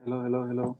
Hello.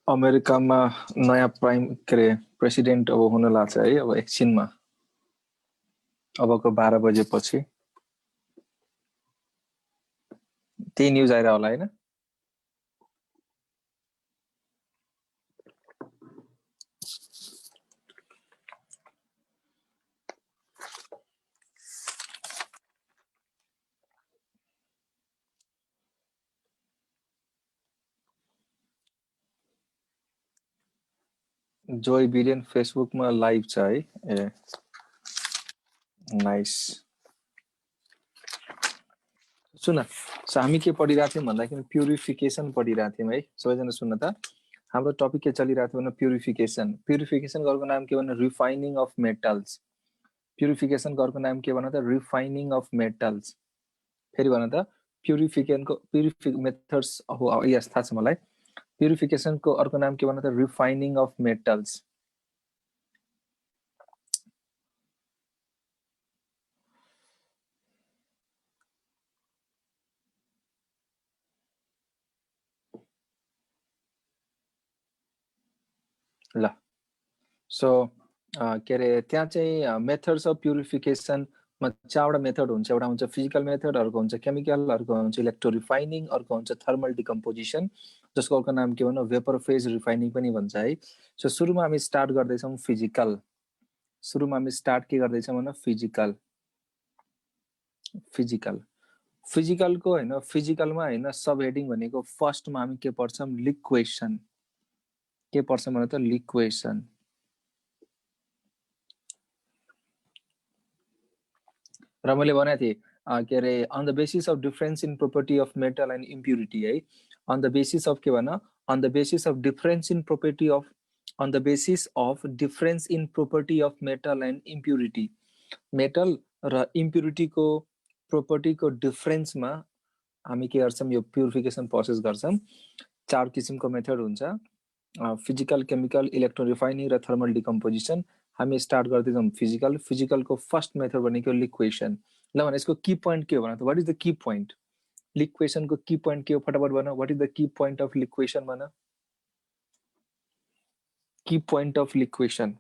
अमेरिकामा नयाँ president अब हुन लाग्छ है अब एकछिनमा अबको 12 बजेपछि त्यही न्युज आइरा होला हैन जोय बिडेन फेसबुकमा लाइभ छ है ए नाइस सुन हामी के पढिरहेको थियौं भन्दाखेरि प्युरिफिकेसन पढिरहेको थियौं है सबैजना सुन्न त हाम्रो टपिक के चलिरहेको थियो भने प्युरिफिकेसन गर्को नाम के भन्नु रिफाइनिङ अफ मेटल्स प्युरिफिकेसन गर्को नाम के भन्नु त रिफाइनिङ अफ मेटल्स फेरि भन्नु त प्युरिफिक मेथड्स हो यस थाहा छ मलाई प्युरिफिकेसन को अर्को नाम के भन्नु त रिफाइनिङ अफ मेटल्स ल सो के रे त्यहाँ चाहिँ मेथड्स अफ प्युरिफिकेसन मा चारवटा मेथड हुन्छ एउटा हुन्छ फिजिकल मेथड अर्को हुन्छ केमिकल अर्को हुन्छ इलेक्ट्रो रिफाइनिङ अर्को हुन्छ थर्मल डिकम्पोजिसन जसको अर्को नाम के भन्नु वेपर फेज रिफाइनिङ पनि भन्छ है सो सुरुमा हामी स्टार्ट गर्दैछौँ फिजिकल के गर्दैछौँ भने फिजिकलको हैन फिजिकलमा हैन सब हेडिङ भनेको फर्स्टमा हामी के पढ्छौँ लिक्वेसन के पढ्छौँ भने त लिक्वेसन र मैले भनेको थिएँ के रे on the basis of difference in property of metal and impurity है अन द बेसिस अफ के भन on the basis of difference in property of metal and impurity metal र इम्प्युरिटीको प्रोपर्टीको डिफरेन्समा हामी के गर्छौँ यो प्युरिफिकेसन प्रोसेस गर्छौँ चार किसिमको मेथड हुन्छ फिजिकल केमिकल इलेक्ट्रो रिफाइनिङ र थर्मल डिकम्पोजिसन हामी स्टार्ट गर्दैछौँ फिजिकलको फर्स्ट मेथड भनेको लिक्वेसन ल भने यसको की पोइन्ट के हो भने what is the key point लिक्वेसनको की पोइन्ट के हो फटाफट भन what is the key point of liquation भन की पोइन्ट अफ लिक्वेसन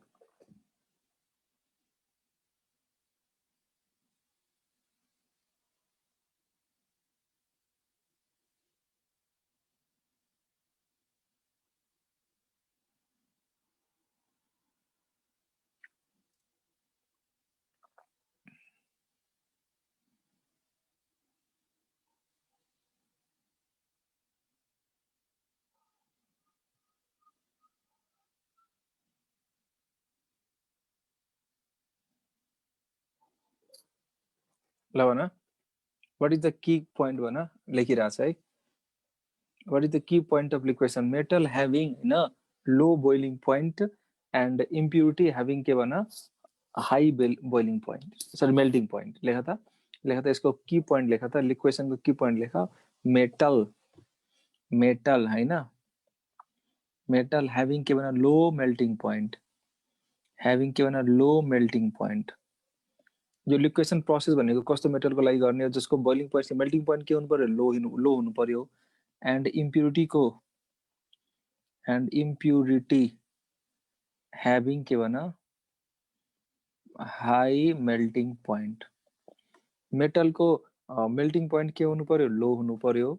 ल भन what is the key point भन लेखिरहेछ है what is the key point of liquation metal having हैन low boiling point and impurity having के भन high boiling point sorry melting point लेख त यसको की पोइन्ट लेख त लिक्वेसनको की पोइन्ट लेख मेटल हैन मेटल ह्याभिङ के भन लो मेल्टिङ पोइन्ट यो लिक्वेसन प्रोसेस भनेको कस्तो मेटलको लागि गर्ने हो जसको बोइलिङ पोइन्ट मेल्टिङ पोइन्ट के हुनु पर्यो लो हुनु पर्यो एन्ड इम्प्युरिटी ह्याभिङ के भन हाई मेल्टिङ पोइन्ट मेटलको मेल्टिङ पोइन्ट के हुनु पर्यो, लो हुनु पर्यो,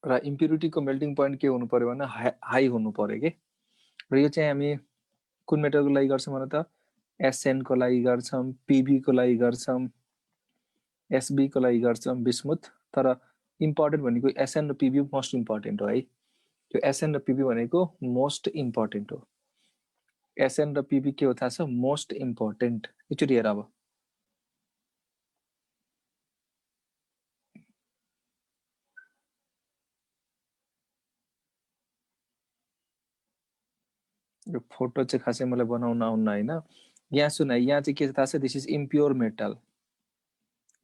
र इम्प्युरिटीको मेल्टिङ पोइन्ट के हुनु पर्यो भने हाई हुनु पर्यो के। र यो चाहिँ हामी कुन मेटलको लागि गर्छौँ भने त एसएन को लागि गर्छौँ, पीबी को लागि गर्छौँ, एसबी को लागि गर्छौँ बिस्मुथ। तर इम्पोर्टेन्ट भनेको एसएन र पीबी मोस्ट इम्पोर्टेन्ट हो है। त्यो एसएन र पीबी भनेको मोस्ट इम्पोर्टेन्ट हो। एसएन र पीबी के हो थाहा छ, मोस्ट इम्पोर्टेन्ट। एकचोटि हेर अब यो फोटो चाहिँ खासै मलाई बनाउन आउन्न हैन। यहाँ सुन, यहाँ चाहिँ के थाहा छ, दिस इज इम्प्योर मेटल।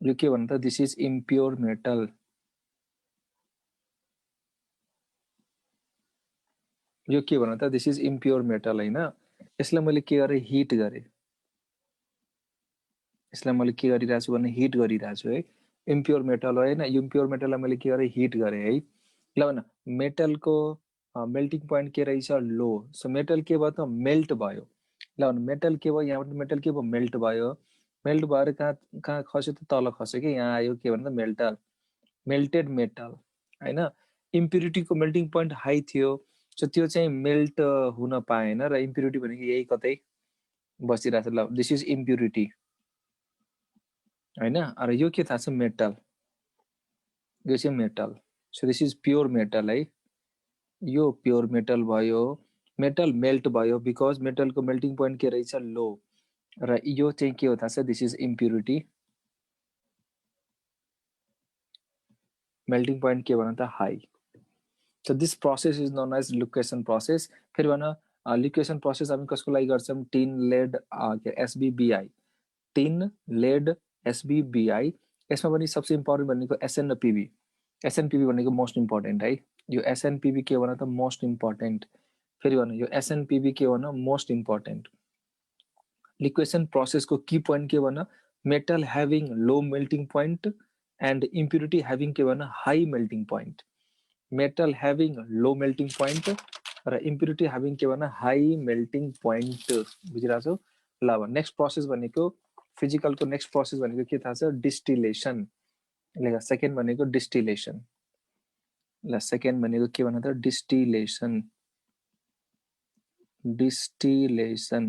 यो के भन्छ त, दिस इज इम्प्योर मेटल। यो के भन्छ त, दिस इज इम्प्योर मेटल हैन। यसलाई मैले के गरे, हिट गरे। यसलाई मैले के गरिरहेको छु भने हिट गरिरहेको छु है। इम्प्योर मेटल हो हैन, इम्प्योर मेटललाई मैले के गरे, हिट गरे है। ल भन, मेटलको मेल्टिङ पोइन्ट के रहेछ, लो। सो मेटल के भयो त, मेल्ट भयो। ल भन, मेटल के भयो, यहाँबाट मेटल के भयो, मेल्ट भयो। मेल्ट भएर कहाँ कहाँ खस्यो त, तल खस्यो कि, यहाँ आयो के भन्दा मेल्टर, मेल्टेड मेटल हैन। इम्प्युरिटीको मेल्टिङ पोइन्ट हाई थियो, सो त्यो चाहिँ मेल्ट हुन पाएन, र इम्प्युरिटी भनेको यही कतै बसिरहेछ। ल दिस इज इम्प्युरिटी हैन। र यो के थाहा छ, मेटल। यो चाहिँ metal. So this is pure metal है। यो प्योर मेटल भयो। मेटल मेल्ट भयो बिकज मेटलको मेल्टिङ पोइन्ट के रहेछ, लो। र यो चाहिँ के हो थाहा छ, this is impurity. Melting point के भन त, high. So this process is known as liquation process. फेरि भन, लिक्वेसन प्रोसेस हामी कसको लागि गर्छौँ, tin lead SBBI, tin lead SBBI. यसमा पनि सबसे इम्पोर्टेन्ट भनेको एसएन र पीबी। एसएनपीबी भनेको मोस्ट इम्पोर्टेन्ट है। यो एसएनपीबी के भन त, मोस्ट इम्पोर्टेन्ट। फेरि भन, यो एसएनपीबी के भन, मोस्ट इम्पोर्टेन्ट। लिक्वेसन प्रोसेसको की पोइन्ट के भन, metal having low melting point and impurity having के भन, high melting point. Metal having low melting point र इम्प्युरिटी ह्याभिङ के भन, हाई मेल्टिङ पोइन्ट। बुझिरहेको छौ। ल अब नेक्स्ट प्रोसेस भनेको, फिजिकलको नेक्स्ट प्रोसेस भनेको के थाहा छ, डिस्टिलेसन। लेख, सेकेन्ड भनेको डिस्टिलेसन। ल सेकेन्ड भनेको के भन त, डिस्टिलेसन। डिस्टिलेसन।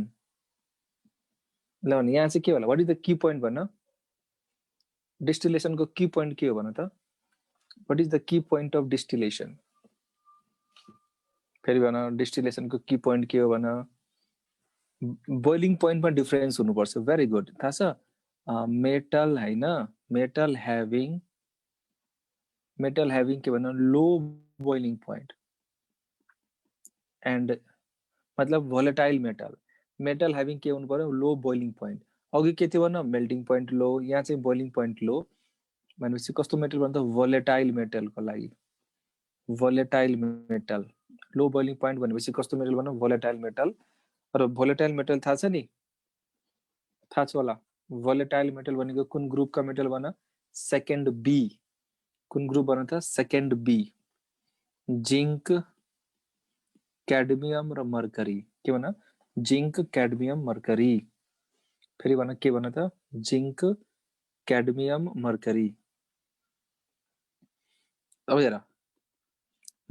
ल भने यहाँ चाहिँ के होला, what is the key point भन, डिस्टिलेसनको की पोइन्ट के हो भन त, what is the key point of distillation. फेरि भन, डिस्टिलेसनको की पोइन्ट के हो भन, बोइलिङ पोइन्टमा डिफरेन्स हुनुपर्छ। भेरी गुड, थाहा छ। मेटल हैन, मेटल ह्याभिङ के भन, लो बोइलिङ पोइन्ट एन्ड मतलब भोलेटाइल मेटल। मेटल ह्याभिङ के हुनु पर्यो, लो बोइलिङ पोइन्ट। अघि के थियो भन, मेल्टिङ पोइन्ट लो, यहाँ चाहिँ बोइलिङ पोइन्ट लो। भनेपछि कस्तो मेटल भन्छ, भोलेटाइल मेटलको लागि, भोलेटाइल मेटल। लो बोइलिङ पोइन्ट भनेपछि कस्तो मेटल भन, भोलेटाइल मेटल। र भोलेटाइल मेटल थाहा छ नि, थाहा छ होला। भोलेटाइल मेटल भनेको कुन ग्रुपका मेटल भन, सेकेन्ड बी। कुन ग्रुप भन त, सेकेन्ड बी। जिंक, क्याडमियम र मर्करी। के भन, जिंक, क्याडमियम, मर्करी। फेरि भन, के भन त, जिंक, क्याडमियम, मर्करी। अब हेर,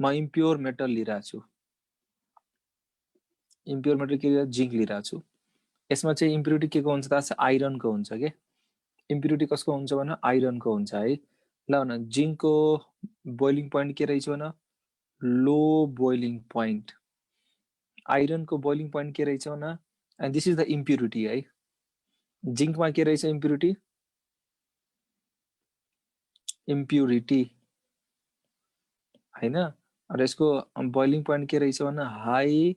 म इम्प्योर मेटल लिइरहेको छु। इम्प्योर मेटल के लिएर, जिंक लिइरहेको छु। यसमा चाहिँ इम्प्युरिटी के को हुन्छ थाहा छ, आइरनको हुन्छ के। इम्प्युरिटी कसको हुन्छ भन, आइरनको हुन्छ है। ल भन, जिंकको बोइलिङ पोइन्ट के रहेछ भन, low boiling point. आइरनको boiling point के रहेछ भन, and this is the impurity है। जिंकमा के रहेछ इम्प्युरिटी, इम्प्युरिटी हैन। र यसको बोइलिङ पोइन्ट के रहेछ भन, हाई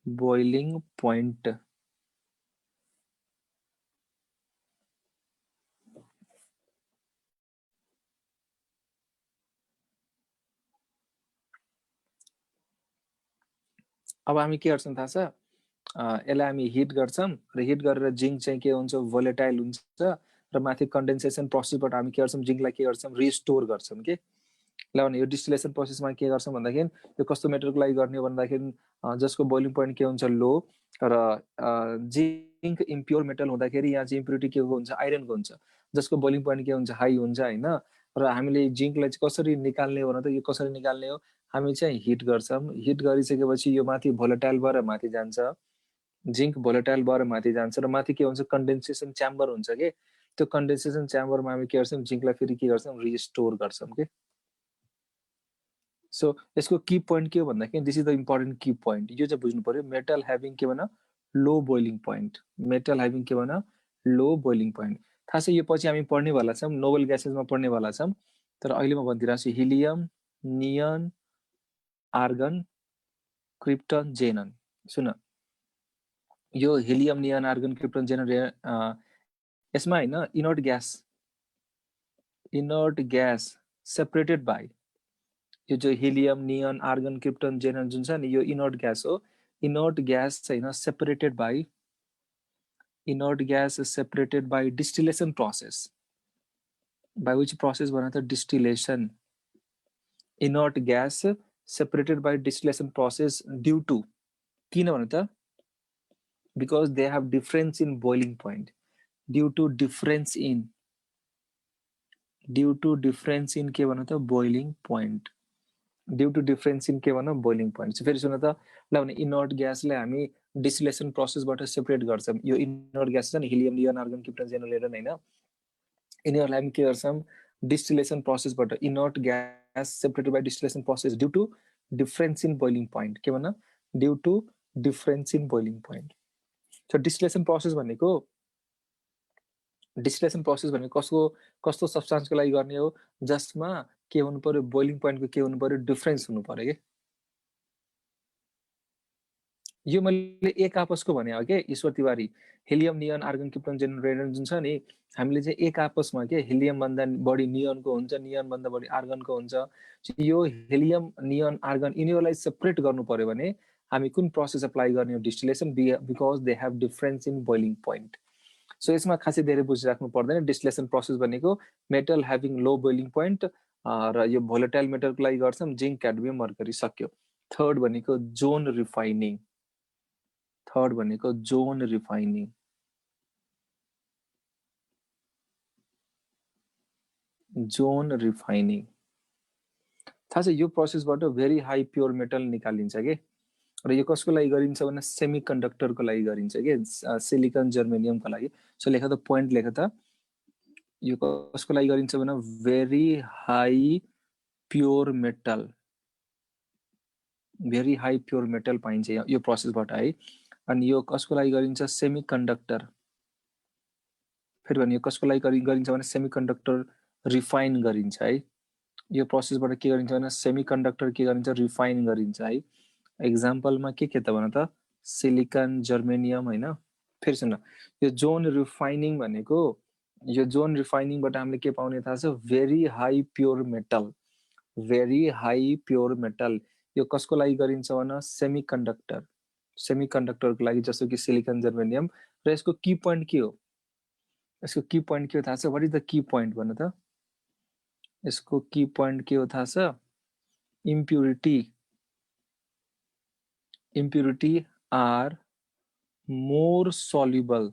बोइलिङ पोइन्ट। अब हामी के गर्छौँ थाहा छ, यसलाई हामी हिट गर्छौँ, र हिट गरेर जिंक चाहिँ के हुन्छ, भोलेटाइल हुन्छ, र माथि कन्डेन्सेसन प्रोसेसबाट हामी के गर्छौँ, जिंकलाई के गर्छौँ, रिस्टोर गर्छौँ के। ल भने यो डिस्टिलेसन प्रोसेसमा के गर्छौँ भन्दाखेरि, यो कस्तो मेटलको लागि गर्ने हो भन्दाखेरि, जसको बोइलिङ पोइन्ट के हुन्छ, लो, र जिंक इम्प्योर मेटल हुँदाखेरि यहाँ चाहिँ इम्प्युरिटी के हुन्छ, आइरनको हुन्छ। जसको बोइलिङ पोइन्ट के हुन्छ हाई हुन्छ हैन र हामीले जिंकलाई चाहिँ कसरी निकाल्ने हो त यो कसरी निकाल्ने हो हामी चाहिँ हिट गर्छौं हिट गरिसकेपछि यो माथि भोलेटाइल भएर माथि जान्छ जिंक भोलेटाइल भएर माथि जान्छ र माथि के हुन्छ कन्डेन्सेसन च्याम्बर हुन्छ के त्यो कन्डेन्सेसन च्याम्बरमा हामी के गर्छौं जिंकलाई फेरि के गर्छौं रिस्टोर गर्छौं के सो यसको की पोइन्ट के हो भन्दाखेरि this is the important key point यो चाहिँ बुझ्नु पर्यो मेटल ह्याभिङ के भन low boiling point metal having के भन लो बोइलिङ पोइन्ट थाहा छ यो पछि हामी पढ्नेवाला छौं नोबल ग्यासेसमा पढ्नेवाला छौं तर अहिले म भनिदिरहेको छु हिलियम नियन आर्गन क्रिप्टन जेनन सुन यो हिलियम नियन आर्गन क्रिप्टन जेनन यसमा हैन इनर्ट ग्यास सेपरेटेड बाई यो जो हिलियम नियन आर्गन क्रिप्टन जेनन जुन छ नि यो इनर्ट ग्यास हो इनर्ट ग्यास छैन separated by inert gas is separated by distillation process. By which process bana tha distillation. Inert gas separated by distillation process due to kina bana tha because they have difference in boiling point. Due to difference in ke bana tha boiling point. Due to difference in के भन boiling point. So फेरि सुन त ल भने inert gas लाई हामी distillation process बाट separate गर्छौं यो inert gas छ नि helium नियन आर्गन क्रिप्टन जेनन हैन यिनीहरुलाई हामी के गर्छौं distillation process बाट inert gas separated by distillation process due to difference in boiling point के भन due to difference in boiling point. So distillation process भनेको distillation process भनेको कस्तो सब्स्टान्सको लागि गर्ने हो जसमा के हुनु पर्यो बोइलिङ पोइन्टको के हुनु पर्यो डिफरेन्स हुनु पर्यो के यो मैले एक आपसको भने हो के Ishwar Tiwari helium neon argon krypton xenon radon जुन छ नि हामीले चाहिँ एक आपसमा के हिलियम भन्दा बढी नियनको हुन्छ नियन भन्दा बढी आर्गनको हुन्छ यो हिलियम नियन आर्गन यिनीहरुलाई सेपरेट गर्नु पर्यो भने हामी कुन प्रोसेस अप्लाई गर्ने हो distillation because they have difference in boiling point so यसमा खासै धेरै बुझिराख्नु पर्दैन डिस्टिलेसन प्रोसेस भनेको metal having low boiling point र यो भोलेटाइल मेटलको लागि गर्छौं जिंक क्याडमियम मर्करी सक्यो थर्ड भनेको जोन रिफाइनिङ थाहा छ यो प्रोसेसबाट भेरी हाई प्योर मेटल निकालिन्छ के र यो कसको लागि गरिन्छ भने सेमी कन्डक्टरको लागि गरिन्छ के सिलिकन जर्मेनियमको लागि सो लेख त पोइन्ट लेख त यो कसको लागि गरिन्छ भने भेरी हाई प्योर मेटल पाइन्छ यो प्रोसेसबाट है अनि यो कसको लागि गरिन्छ सेमी कन्डक्टर फेरि भने यो कसको लागि गरिन्छ भने सेमी कन्डक्टर रिफाइन गरिन्छ है यो प्रोसेसबाट के गरिन्छ भने सेमी कन्डक्टर के गरिन्छ रिफाइन गरिन्छ है एक्जाम्पलमा के त भन त सिलिकन जर्मेनियम हैन फेरि सुन यो जोन रिफाइनिङ भनेको यो जोन रिफाइनिङबाट हामीले के पाउने थाहा छ भेरी हाई प्योर मेटल यो कसको लागि गरिन्छ भने सेमी कन्डक्टरको लागि जस्तो कि सिलिकन जर्मेनियम र यसको की पोइन्ट के हो थाहा छ what is the key point भन त यसको की पोइन्ट के हो थाहा छ impurity are more soluble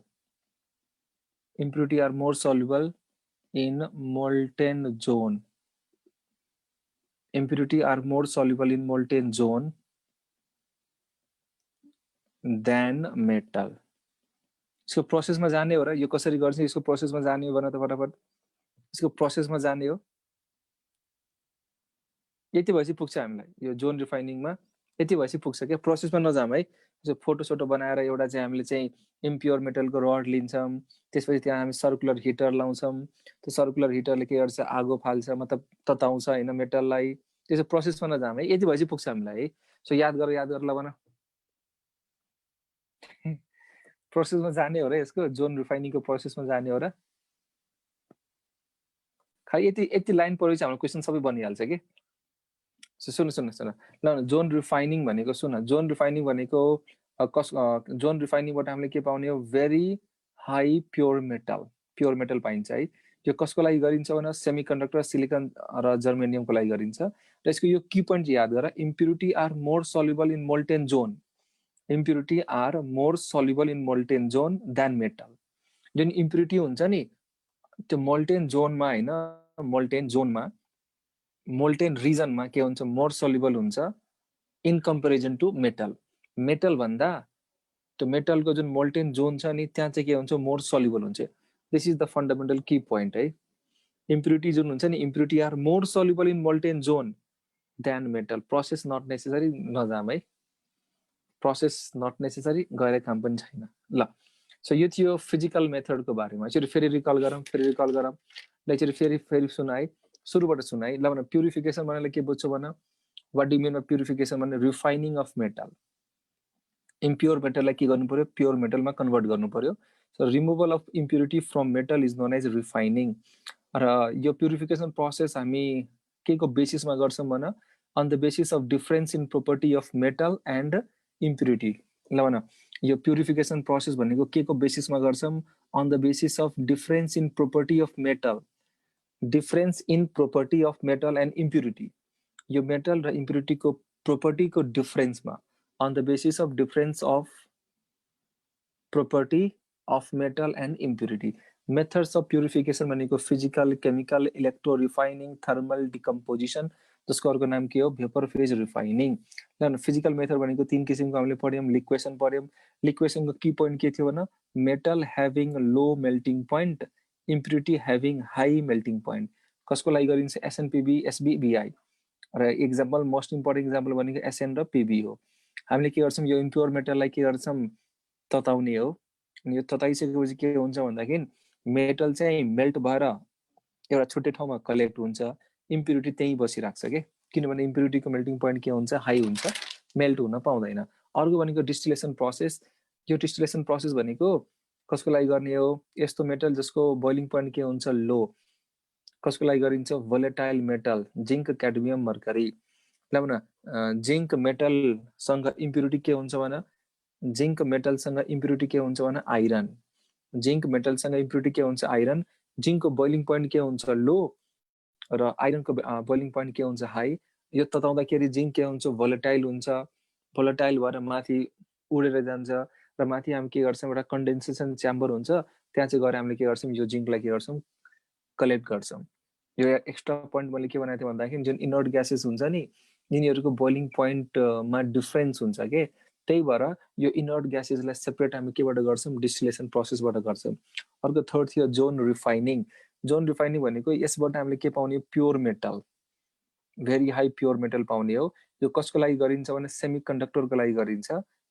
in molten zone than metal यसको प्रोसेसमा जाने हो र यो कसरी गर्छ यसको प्रोसेसमा जाने हो भन त फटाफट यसको प्रोसेसमा जाने हो यति भएपछि पुग्छ हामीलाई यो जोन रिफाइनिङमा यति भएपछि पुग्छ के प्रोसेसमा नजाम है जो फोटो बनाएर एउटा चाहिँ हामीले चाहिँ इम्प्योर मेटलको रड लिन्छौं त्यसपछि त्यहाँ हामी सर्कुलर हिटर लाउँछौं त्यो सर्कुलर हिटरले के गर्छ आगो फाल्छ मतलब तताउँछ हैन मेटललाई त्यसो प्रोसेसमा नजाम है यति भएपछि पुग्छ हामीलाई है सो याद गर ल भन प्रोसेसमा जाने हो र यसको जोन रिफाइनिङको प्रोसेसमा जाने हो र खाली यति लाइन पढेपछि हाम्रो क्वेशन सबै बनिहाल्छ के सुन ल जोन रिफाइनिङ भनेको सुन जोन रिफाइनिङ भनेको जोन रिफाइनिङबाट हामीले के पाउने हो भेरी हाई प्योर मेटल पाइन्छ है यो कसको लागि गरिन्छ भने सेमी कन्डक्टर सिलिकन र जर्मेनियमको लागि गरिन्छ र यसको यो की पोइन्ट याद गर impurity are more soluble in molten zone than metal जुन इम्प्युरिटी हुन्छ नि त्यो मोल्टेन जोनमा हैन, मोल्टेन जोनमा मोल्टेन रिजनमा के हुन्छ मोर सल्युबल हुन्छ in comparison to metal. Metal भन्दा त्यो मेटलको जुन मोल्टेन जोन छ नि त्यहाँ चाहिँ के हुन्छ मोर सल्युबल हुन्छ। This is the fundamental key point है। इम्प्युरिटी जुन हुन्छ नि impurity are more soluble in molten zone than metal. Process not necessary नजाम है, प्रोसेस नट नेसेसरी गएर काम पनि छैन। ल सो यो थियो फिजिकल मेथडको बारेमा। यसरी फेरि रिकल गरौँ ल यसरी फेरि सुनाइ, सुरुबाट सुनाइ। ल भने प्युरिफिकेसन भन्नाले के बुझ्छौ भन। What do mean by purification भन्ने रिफाइनिङ अफ मेटल। इम्प्योर मेटललाई के गर्नु पर्यो प्योर मेटलमा कन्भर्ट गर्नु पर्यो। So removal of impurity from metal is known as refining. र यो प्युरिफिकेसन प्रोसेस हामी के को बेसिसमा गर्छौँ भन, on the basis of difference in property of metal and impurity. ल भन यो प्युरिफिकेसन प्रोसेस भनेको के को बेसिसमा गर्छौँ, on the basis of difference in property of metal, difference in property of metal and impurity. यो मेटल र इम्प्युरिटीको प्रोपर्टीको डिफरेन्समा, on the basis of difference of property of metal and impurity. Methods of purification भनेको physical, chemical, electro refining, thermal decomposition, जसको अर्को नाम के हो vapour phase refining. ल फिजिकल मेथड भनेको तीन किसिमको हामीले पढ्यौँ। लिक्वेसन पढ्यौँ। लिक्वेसनको की पोइन्ट के थियो भन, metal having low melting point, impurity having high melting point. कसको लागि गरिन्छ एसएनपीबी एसबीबीआई। र एक्जाम्पल मोस्ट इम्पोर्टेन्ट एक्जाम्पल भनेको एसएन र पिबी हो। हामीले के गर्छौँ यो इम्प्योर मेटललाई के गर्छौँ तताउने हो। अनि यो तताइसकेपछि के हुन्छ भन्दाखेरि मेटल चाहिँ मेल्ट भएर एउटा छुट्टै ठाउँमा कलेक्ट हुन्छ, इम्प्युरिटी त्यहीँ बसिराख्छ के, किनभने इम्प्युरिटीको मेल्टिङ पोइन्ट के हुन्छ हाई हुन्छ, मेल्ट हुन पाउँदैन। अर्को भनेको डिस्टिलेसन प्रोसेस। यो डिस्टिलेसन प्रोसेस भनेको कसको लागि गर्ने हो, यस्तो मेटल जसको बोइलिङ पोइन्ट के हुन्छ लो, कसको लागि गरिन्छ भोलेटाइल मेटल, जिङ्क क्याडमियम मर्करी। ल भन जिङ्क मेटलसँग इम्प्युरिटी के हुन्छ भन, जिङ्क मेटलसँग इम्प्युरिटी के हुन्छ भन आइरन। जिङ्क मेटलसँग इम्प्युरिटी के हुन्छ आइरन। जिङ्कको बोइलिङ पोइन्ट के हुन्छ लो र आइरनको बोइलिङ पोइन्ट के हुन्छ हाई। यो तताउँदाखेरि जिङ्क के हुन्छ भोलेटाइल हुन्छ, भोलेटाइल भएर माथि उडेर जान्छ र माथि हामी के गर्छौँ एउटा कन्डेन्सेसन च्याम्बर हुन्छ, त्यहाँ चाहिँ गएर हामीले के गर्छौँ यो जिङ्कलाई के गर्छौँ कलेक्ट गर्छौँ। यो एक्स्ट्रा पोइन्ट मैले के बनाएको थिएँ भन्दाखेरि जुन इनर्ट ग्यासेस हुन्छ नि यिनीहरूको बोइलिङ पोइन्टमा डिफरेन्स हुन्छ के, त्यही भएर यो इनर्ट ग्यासेसलाई सेपरेट हामी केबाट गर्छौँ डिस्टिलेसन प्रोसेसबाट गर्छौँ। अर्को थर्ड थियो जोन रिफाइनिङ। जोन रिफाइनिङ भनेको यसबाट हामीले के पाउने pure metal, very high pure metal पाउने हो। यो कसको लागि गरिन्छ भने सेमी कन्डक्टरको लागि गरिन्छ,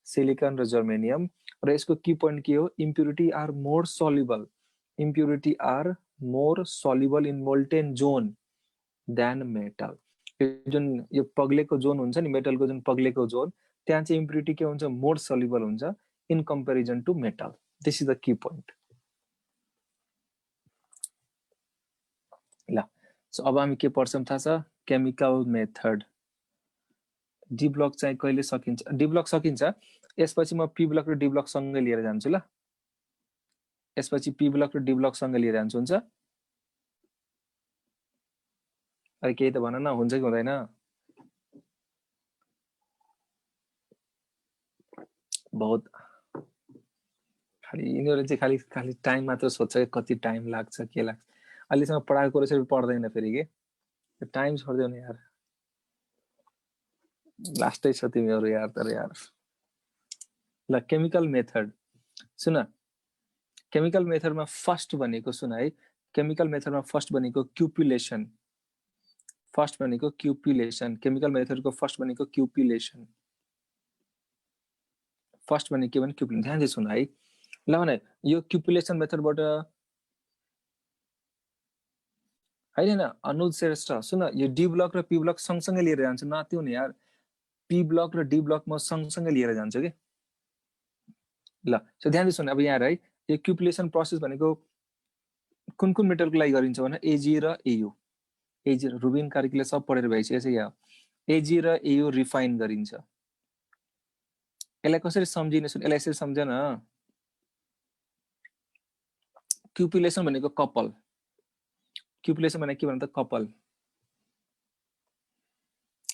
सिलिकन र जर्मेनियम। र यसको की पोइन्ट के हो, impurity are more soluble, impurity are more soluble in molten zone than metal. जुन यो पग्लेको जोन हुन्छ नि मेटलको जुन पग्लेको जोन, त्यहाँ चाहिँ इम्प्युरिटी के हुन्छ मोर सल्युबल हुन्छ in comparison to metal. This is the key point. ल सो अब हामी के पढ्छौँ थाहा छ, केमिकल मेथड। डी ब्लक चाहिँ कहिले सकिन्छ, डी ब्लक सकिन्छ। यसपछि म पी ब्लक र डी ब्लक सँगै लिएर जान्छु। ल यसपछि पी ब्लक र डी ब्लक सँगै लिएर जान्छु, हुन्छ? अरे केही त भन न, हुन्छ कि हुँदैन? बहुत खालि यिनीहरू चाहिँ खालि टाइम मात्र सोध्छ, कति टाइम लाग्छ के लाग्छ। अहिलेसम्म पढाएको रहेछ पढ्दैन फेरि के, टाइम छोडिदेऊ न यार, लास्टै छ तिमीहरू यार। तर यार ल केमिकल मेथड सुन, केमिकल मेथडमा फर्स्ट भनेको सुन है, केमिकल मेथडमा फर्स्ट भनेको क्युपुलेसन। फर्स्ट भनेको क्युपुलेसन, केमिकल मेथडको फर्स्ट भनेको क्युपुलेसन। फर्स्ट भनेको के भने क्युपुलेसन, ध्यान दिएर सुन है। ल भने यो क्युपुलेसन मेथडबाट होइन अनुज श्रेष्ठ सुन, यो डी ब्लक र पी ब्लक सँगसँगै लिएर जान्छु, नआत्यौ नि यार। पी ब्लक र डी ब्लक म सँगसँगै लिएर जान्छु कि। ल सो ध्यान दिएर सुन अब यहाँ है, यो क्युपुलेसन प्रोसेस भनेको कुन कुन मेटलको लागि गरिन्छ भने एजी र एयु। एजी रुबिन कार्कीले सब पढेर भइसकेछ यहाँ। एजी र एयु रिफाइन गरिन्छ। यसलाई कसरी सम्झिने सुन, यसलाई यसरी सम्झ न। क्युपुलेसन भनेको कपल, क्युपुलेसन भनेको के भन्छ त कपल।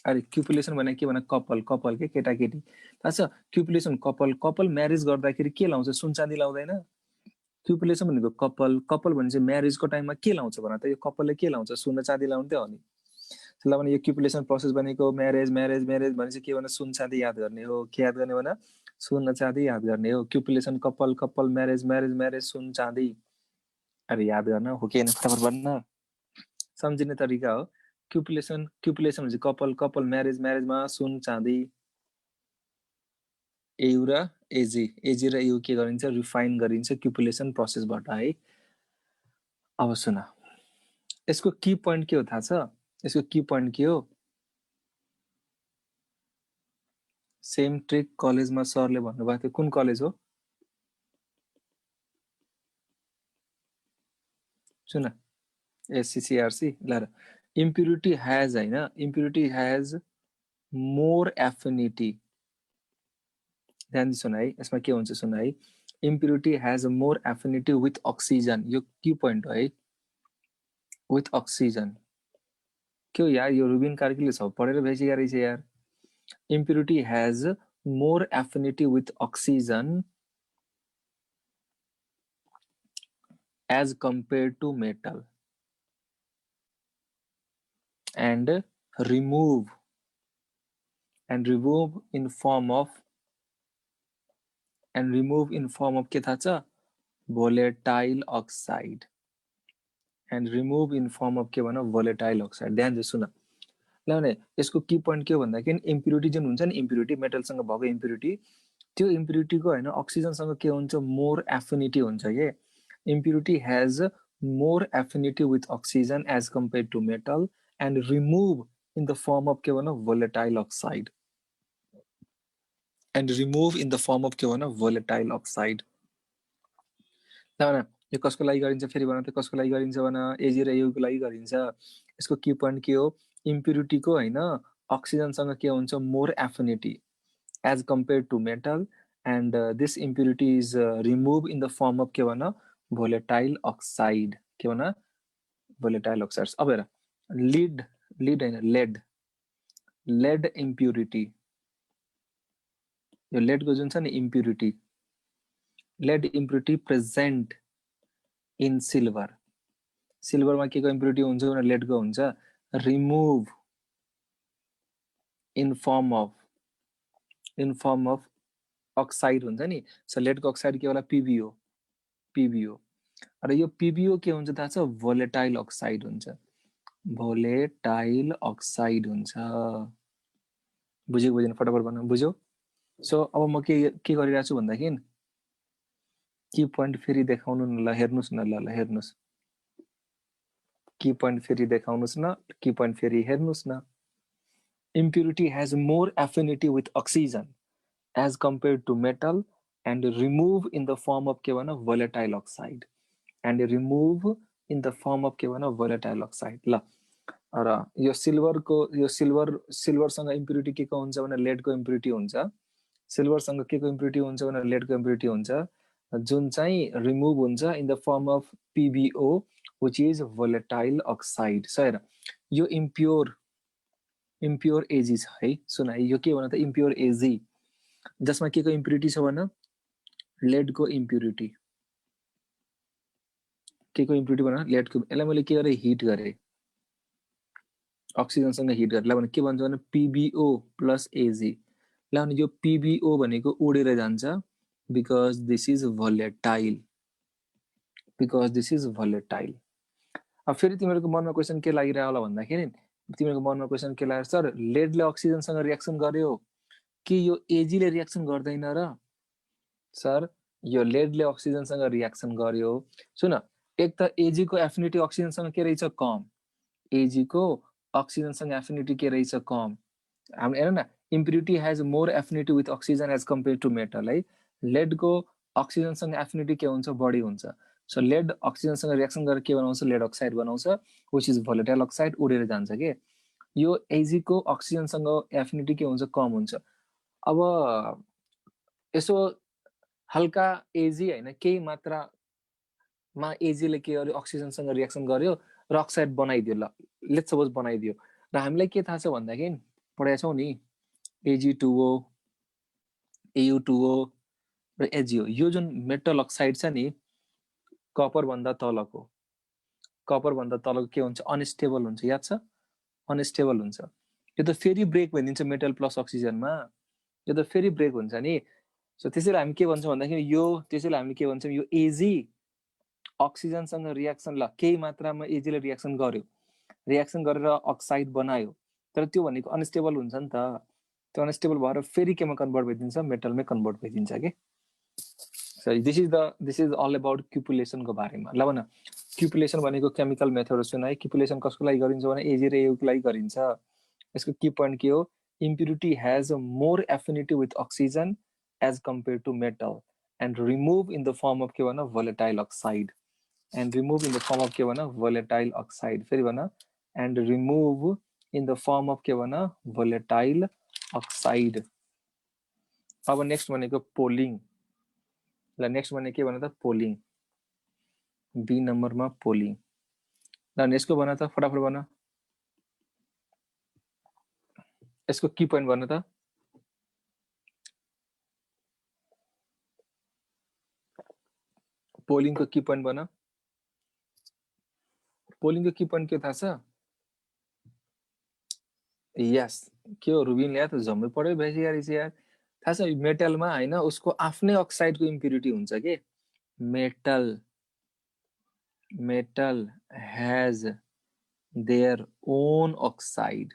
अरे क्युपुलेसन भनेको के भने कपल, कपल के केटाकेटी थाहा छ। क्युपुलेसन कपल, कपल म्यारेज गर्दाखेरि के लाउँछ, सुनचाँदी लाउँदैन। क्युपुलेसन भनेको कपल भनेपछि म्यारेजको टाइममा के लाउँछ भन त, यो कपलले के लाउँछ, सुन चाँदी लाउँथ्यो हो नि। ल भने यो क्युपुलेसन प्रोसेस भनेको म्यारेज भनेपछि के भने सुन चाँदी याद गर्ने हो। के याद गर्ने भने सुन चाँदी याद गर्ने हो। क्युपुलेसन कपल म्यारेज सुन चाँदी, अरे याद गर्न हो कि फटाफट भन्न, सम्झिने तरिका हो। क्युपुलेसन भनेपछि कपल म्यारेजमा सुन चाँदी। एयु र एजी र एयु के गरिन्छ, रिफाइन गरिन्छ क्युपुलेसन प्रोसेसबाट है। अब सुन, यसको की पोइन्ट के हो थाहा छ? यसको की पोइन्ट के हो? सेम ट्रिक कलेजमा सरले भन्नुभएको थियो, कुन कलेज हो? सुन, एससीसीआरसी। ल इम्प्युरिटी हैज हैन, इम्प्युरिटी हैज मोर एफिनिटी। ध्यान दिनु सुन है, यसमा के हुन्छ सुन है। Impurity has more affinity with oxygen, यो की पोइन्ट हो है, विथ अक्सिजन। के हो यार, यो रुबिन कार्कीले सब पढेर भेजिया रहेछ यार। Impurity has more affinity with oxygen as compared to metal and remove in form of के थाहा छ? volatile oxide, and remove in form of के भन, volatile oxide। ध्यान दे सुन ल भने यसको की पोइन्ट के हो भन्दाखेरि इम्प्युरिटी जुन हुन्छ नि, इम्प्युरिटी मेटलसँग भएको इम्प्युरिटी, त्यो इम्प्युरिटीको हैन अक्सिजनसँग के हुन्छ, मोर एफिनिटी हुन्छ के। Impurity has more affinity with oxygen as compared to metal and remove in the form of के भन, volatile oxide. And remove in the form of के भन, भोलेटाइल अक्साइड। यो कसको लागि गरिन्छ फेरि भन त, कसको लागि गरिन्छ भन, एजी र एयुको लागि गरिन्छ। यसको की पोइन्ट के हो, इम्प्युरिटीको हैन अक्सिजनसँग के हुन्छ, more affinity as compared to metal, and this impurity is remove in the form of के भन, भोलेटाइल अक्साइड। के भन, भोलेटाइल अक्साइड। अब हेर, लिड हैन, लेड इम्प्युरिटी, यो लेडको जुन छ नि impurity, lead impurity present in silver. सिल्भरमा के को इम्प्युरिटी हुन्छ भने लेडको हुन्छ, remove in form of oxide हुन्छ नि। सो लेडको अक्साइड के होला, पिबिओ। र यो पिबिओ के हुन्छ थाहा छ, भोलेटाइल अक्साइड हुन्छ, भोलेटाइल अक्साइड हुन्छ। बुझ्यो बुझेन फटाफट भन्न, बुझ्यो? सो अब म के गरिरहेको छु भन्दाखेरि की पोइन्ट फेरि देखाउनु न, ल हेर्नुस् न, ल हेर्नुस्, की पोइन्ट फेरि देखाउनुस् न, की पोइन्ट फेरि हेर्नुस् न। Impurity has more affinity with oxygen as compared to metal and remove in the form of के भन, volatile oxide, and remove in the form of के भन, volatile oxide। ल र यो सिल्भरको, यो सिल्भरसँग इम्प्युरिटी के को हुन्छ भने लेडको इम्प्युरिटी हुन्छ। सिल्भरसँग के को इम्प्युरिटी हुन्छ भने लेडको इम्प्युरिटी हुन्छ, जुन चाहिँ रिमुभ हुन्छ in the form of PbO which is volatile oxide। So हेर, यो इम्प्योर एजी छ है। सुन है, यो के भन त, इम्प्योर एजी, जसमा के को इम्प्युरिटी छ भन, लेडको इम्प्युरिटी। के को इम्प्युरिटी भन, लेडको। यसलाई मैले के गरे, हिट गरे, अक्सिजनसँग हिट गरे। ल भने के भन्छ भने पिबिओ प्लस एजी। ल भने यो पिबिओ भनेको उडेर जान्छ, बिकज दिस इज भोलेटाइल, अब फेरि तिमीहरूको मनमा क्वेसन के लागिरह्यो होला भन्दाखेरि, तिमीहरूको मनमा क्वेसन के लाग्यो, सर लेडले अक्सिजनसँग रियाक्सन गर्यो कि यो एजीले रियाक्सन गर्दैन र? सर यो लेडले अक्सिजनसँग रियाक्सन गर्यो। सुन, एक त एजी को एफिनिटी अक्सिजनसँग के रहेछ, कम। एजी को अक्सिजनसँग एफिनिटी के रहेछ, कम। हामी हेर न, impurity has more affinity with oxygen as compare to metal है। लेडको अक्सिजनसँग एफिनिटी के हुन्छ, बढी हुन्छ। सो लेड अक्सिजनसँग रियाक्सन गरेर के बनाउँछ, लेड अक्साइड बनाउँछ, व्हिच इज भोलेटाइल अक्साइड, उडेर जान्छ के। यो एजी को अक्सिजनसँग एफिनिटी के हुन्छ, कम हुन्छ। अब यसो हल्का एजी हैन, केही मात्रामा एजीले के गर्यो, अक्सिजनसँग रियाक्सन गर्यो र अक्साइड बनाइदियो। ल लेट्स सपोज बनाइदियो, र हामीलाई के थाहा छ भन्दाखेरि पढेका छौँ नि, AG2O, AU2O र AgO, यो जुन मेटल अक्साइड छ नि, कपर भन्दा तलको के हुन्छ अनस्टेबल हुन्छ याद छ अनस्टेबल हुन्छ यो त फेरि ब्रेक भइदिन्छ मेटल प्लस अक्सिजनमा यो त फेरि ब्रेक हुन्छ नि सो त्यसैले हामी के भन्छौँ भन्दाखेरि यो त्यसैले हामी के भन्छौँ यो एजी अक्सिजनसँग रियाक्सन ल केही मात्रामा एजीले रियाक्सन गर्यो रियाक्सन गरेर अक्साइड बनायो तर त्यो भनेको अनस्टेबल हुन्छ नि त त्यो अनस्टेबल भएर फेरि केमा कन्भर्ट भइदिन्छ मेटलमै कन्भर्ट भइदिन्छ के so this is all about क्युपुलेसनको बारेमा ल भन क्युपुलेसन भनेको केमिकल मेथड सुन है क्युपुलेसन कसको लागि गरिन्छ भने एजी र एयुको लागि गरिन्छ यसको की पोइन्ट के हो impurity has a more affinity with oxygen as compared to metal and remove in the form of के भन volatile oxide and remove in the form of के भन volatile oxide फेरि भन and remove in the form of के भन volatile oxide अब next भनेको पोलिङ ल नेक्स्ट भने के भन त पोलिङ बी नम्बरमा पोलिङ ल यसको भन त फटाफट भन यसको की पोइन्ट भन त पोलिङको की पोइन्ट भन पोलिङको की पोइन्ट के थाहा छ यस के हो रुबिन ल्याए त झम्मै पढ्यो बेसियार यार थाहा छ मेटलमा हैन उसको आफ्नै अक्साइडको इम्प्युरिटी हुन्छ के metal has their own oxide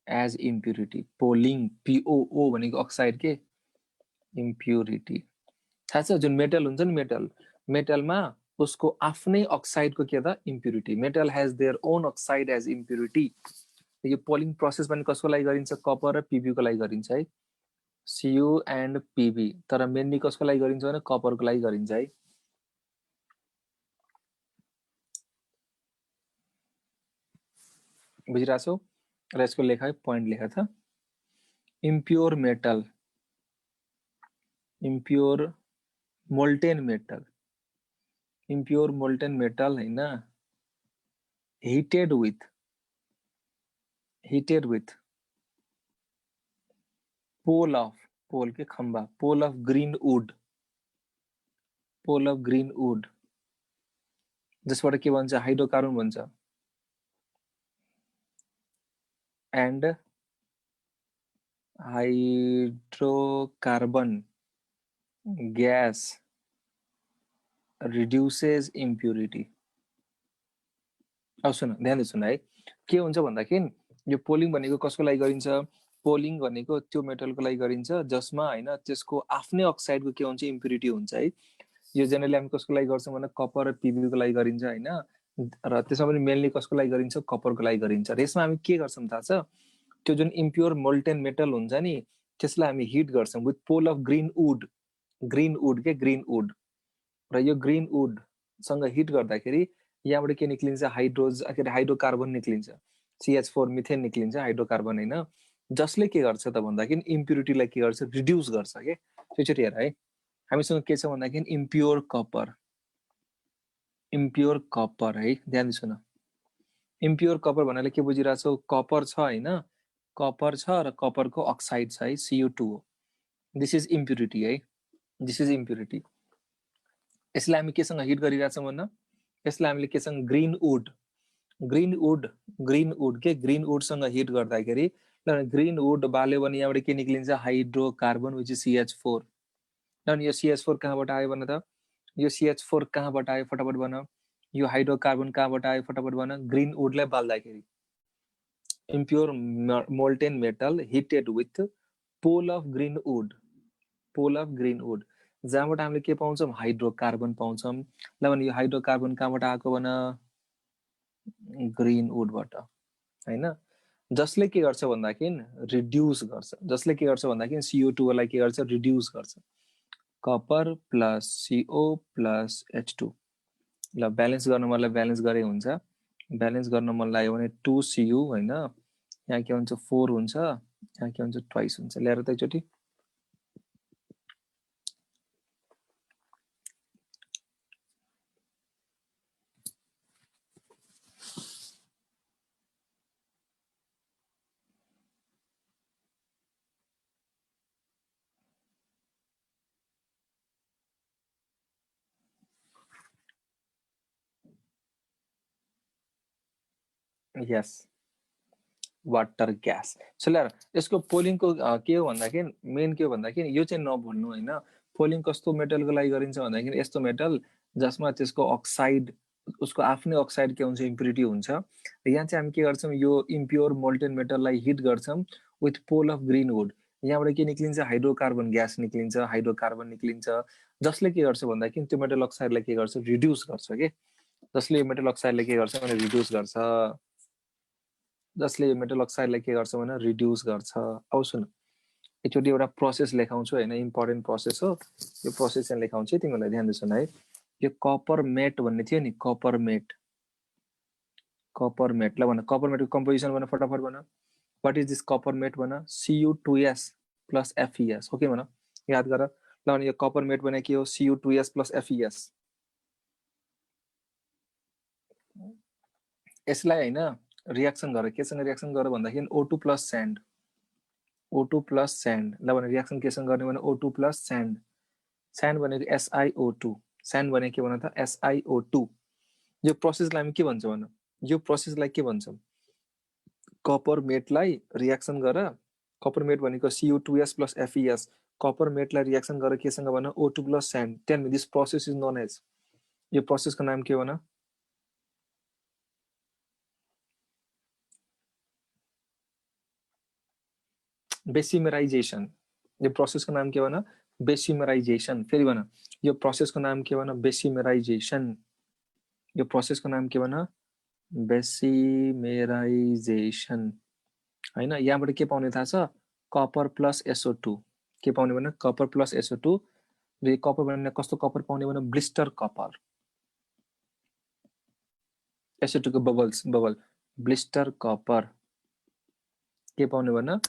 as impurity polling POO भनेको अक्साइड के इम्प्युरिटी थाहा छ जुन मेटल हुन्छ नि मेटलमा उसको आफ्नै अक्साइडको के त impurity metal has their own oxide as impurity यो पोलिङ प्रोसेस पनि कसको लागि गरिन्छ कपर र पिबी को लागि गरिन्छ है Cu and Pb तर मेनली कसको लागि गरिन्छ भने कपरको लागि गरिन्छ है बुझिरहेछौ र यसको लेखा है पोइन्ट लेखा था impure metal impure molten metal हैन heated with पोल के खम्बा पोल अफ ग्रीन वुड जसबाट के भन्छ हाइड्रोकार्बन भन्छ and hydrocarbon gas reduces impurity अब सुन ध्यानले सुन है के हुन्छ भन्दाखेरि यो पोलिङ भनेको कसको लागि गरिन्छ पोलिङ भनेको त्यो मेटलको लागि गरिन्छ जसमा हैन त्यसको आफ्नै अक्साइडको के हुन्छ इम्प्युरिटी हुन्छ है यो जेनरली हामी कसको लागि गर्छौं भने कपर र पिबी को लागि गरिन्छ हैन र त्यसमा पनि मेनली कसको लागि गरिन्छ कपरको लागि गरिन्छ र यसमा हामी के गर्छौं थाहा छ त्यो जुन इम्प्योर मोल्टेन मेटल हुन्छ नि त्यसलाई हामी हिट गर्छौं with pole of green wood र यो ग्रीन वुड सँग हिट गर्दाखेरि यहाँबाट के निक्लिन्छ हाइड्रोकार्बन निक्लिन्छ CH4 मिथेन निक्लिन्छ हाइड्रोकार्बन हैन जसले के गर्छ त भन्दाखेरि इम्प्युरिटीलाई के गर्छ रिड्युस गर्छ के त्यसरी हेर है हामीसँग के छ भन्दाखेरि इम्प्योर कपर है ध्यान सुन इम्प्योर कपर भन्नाले के बुझिरहेछौ कपर छ हैन कपर छ र कपरको अक्साइड छ है CO2 हो दिस इज इम्प्युरिटी है यसलाई हामी केसँग हिट गरिरहेछौं भन्न यसलाई हामीले केसँग ग्रीन वुड सँग हिट गर्दाखेरि ग्रीन वुड बाल्यो भने यहाँबाट के निक्लिन्छ हाइड्रोकार्बन विच इज CH4 अनि यो CH4 कहाँबाट आयो भन त यो CH4 कहाँबाट आयो फटाफट भन यो हाइड्रोकार्बन कहाँबाट आयो फटाफट भन ग्रीन वुडलाई बाल्दाखेरि impure molten metal heated with pole of green wood जहाँबाट हामीले के पाउँछौं हाइड्रोकार्बन पाउँछौं ल भने यो हाइड्रोकार्बन कहाँबाट आएको भन ग्रीन वुडबाट हैन जसले के गर्छ भन्दाखेरि रिड्युस गर्छ CO2 लाई के गर्छ रिड्युस गर्छ copper plus CO plus H2 ल ब्यालेन्स गर्न मनलाई ब्यालेन्स गरे हुन्छ ब्यालेन्स गर्न मन लाग्यो भने 2Cu हैन यहाँ के हुन्छ 4 हुन्छ यहाँ के हुन्छ ट्वाइस हुन्छ ल्याएर त एकचोटी यस वाटर ग्यास। सो ल यसको पोलिङको के हो भन्दाखेरि मेन के हो भन्दाखेरि यो चाहिँ नभुल्नु हैन। पोलिङ कस्तो मेटलको लागि गरिन्छ भन्दाखेरि यस्तो मेटल जसमा त्यसको अक्साइड उसको आफ्नै अक्साइड के हुन्छ इम्प्युरिटी हुन्छ। यहाँ चाहिँ हामी के गर्छौँ यो इम्प्योर मोल्टेन मेटललाई हिट गर्छौँ with pole of green wood. यहाँबाट के निक्लिन्छ हाइड्रोकार्बन ग्यास निक्लिन्छ, हाइड्रोकार्बन निक्लिन्छ जसले के गर्छ भन्दाखेरि त्यो मेटल अक्साइडलाई के गर्छ रिड्युस गर्छ के। जसले मेटल अक्साइडलाई के गर्छ भने रिड्युस गर्छ। जसले मेटल अक्साइडलाई के गर्छ भने रिड्युस गर्छ। अब सुन एकचोटि एउटा प्रोसेस लेखाउँछु हैन इम्पोर्टेन्ट प्रोसेस हो। यो प्रोसेस चाहिँ लेखाउँछु तिमीलाई ध्यान दिन्छौ है। यो कपर मेट भन्ने थियो नि कपर मेट। कपर मेट ल भन कपर मेटको कम्पोजिसन भन फटाफट भन। व्हाट इज दिस कपर मेट भन Cu2s प्लस Fe(S) ओके भन याद गर। ल भने यो कपर मेट भने के हो Cu2s प्लस Fe(S). यसलाई हैन रिएक्सन गर केसँग रिएक्सन गर भन्दाखेरि O2 plus sand O2 plus sand ल भने रिएक्सन केसँग गर्ने भने O2 प्लस स्यान्ड। स्यान्ड भनेको SiO2 स्यान्ड भने के भन त SiO2। यो प्रोसेसलाई हामी के भन्छ भन यो प्रोसेसलाई के भन्छौं कपर मेटलाई रिएक्सन गर। कपर मेट भनेको Cu2s plus Fe(S) copper मेटलाई reaction गर केसँग भन O2 plus sand. Tell me this process is known as यो प्रोसेसको नाम के भन बेसिमराइजेसन। यो प्रोसेसको नाम के भन बेसिमराइजेसन। फेरि भन यो प्रोसेसको नाम के भन बेसिमराइजेसन। यो प्रोसेसको नाम के भन बेसिमेराइजेसन हैन। यहाँबाट के पाउने थाहा छ कपर प्लस SO2 के पाउने भने कपर प्लस SO2 र कपर भने कस्तो कपर पाउने भने ब्लिस्टर कपर। SO2 को बबल ब्लिस्टर कपर के पाउने भन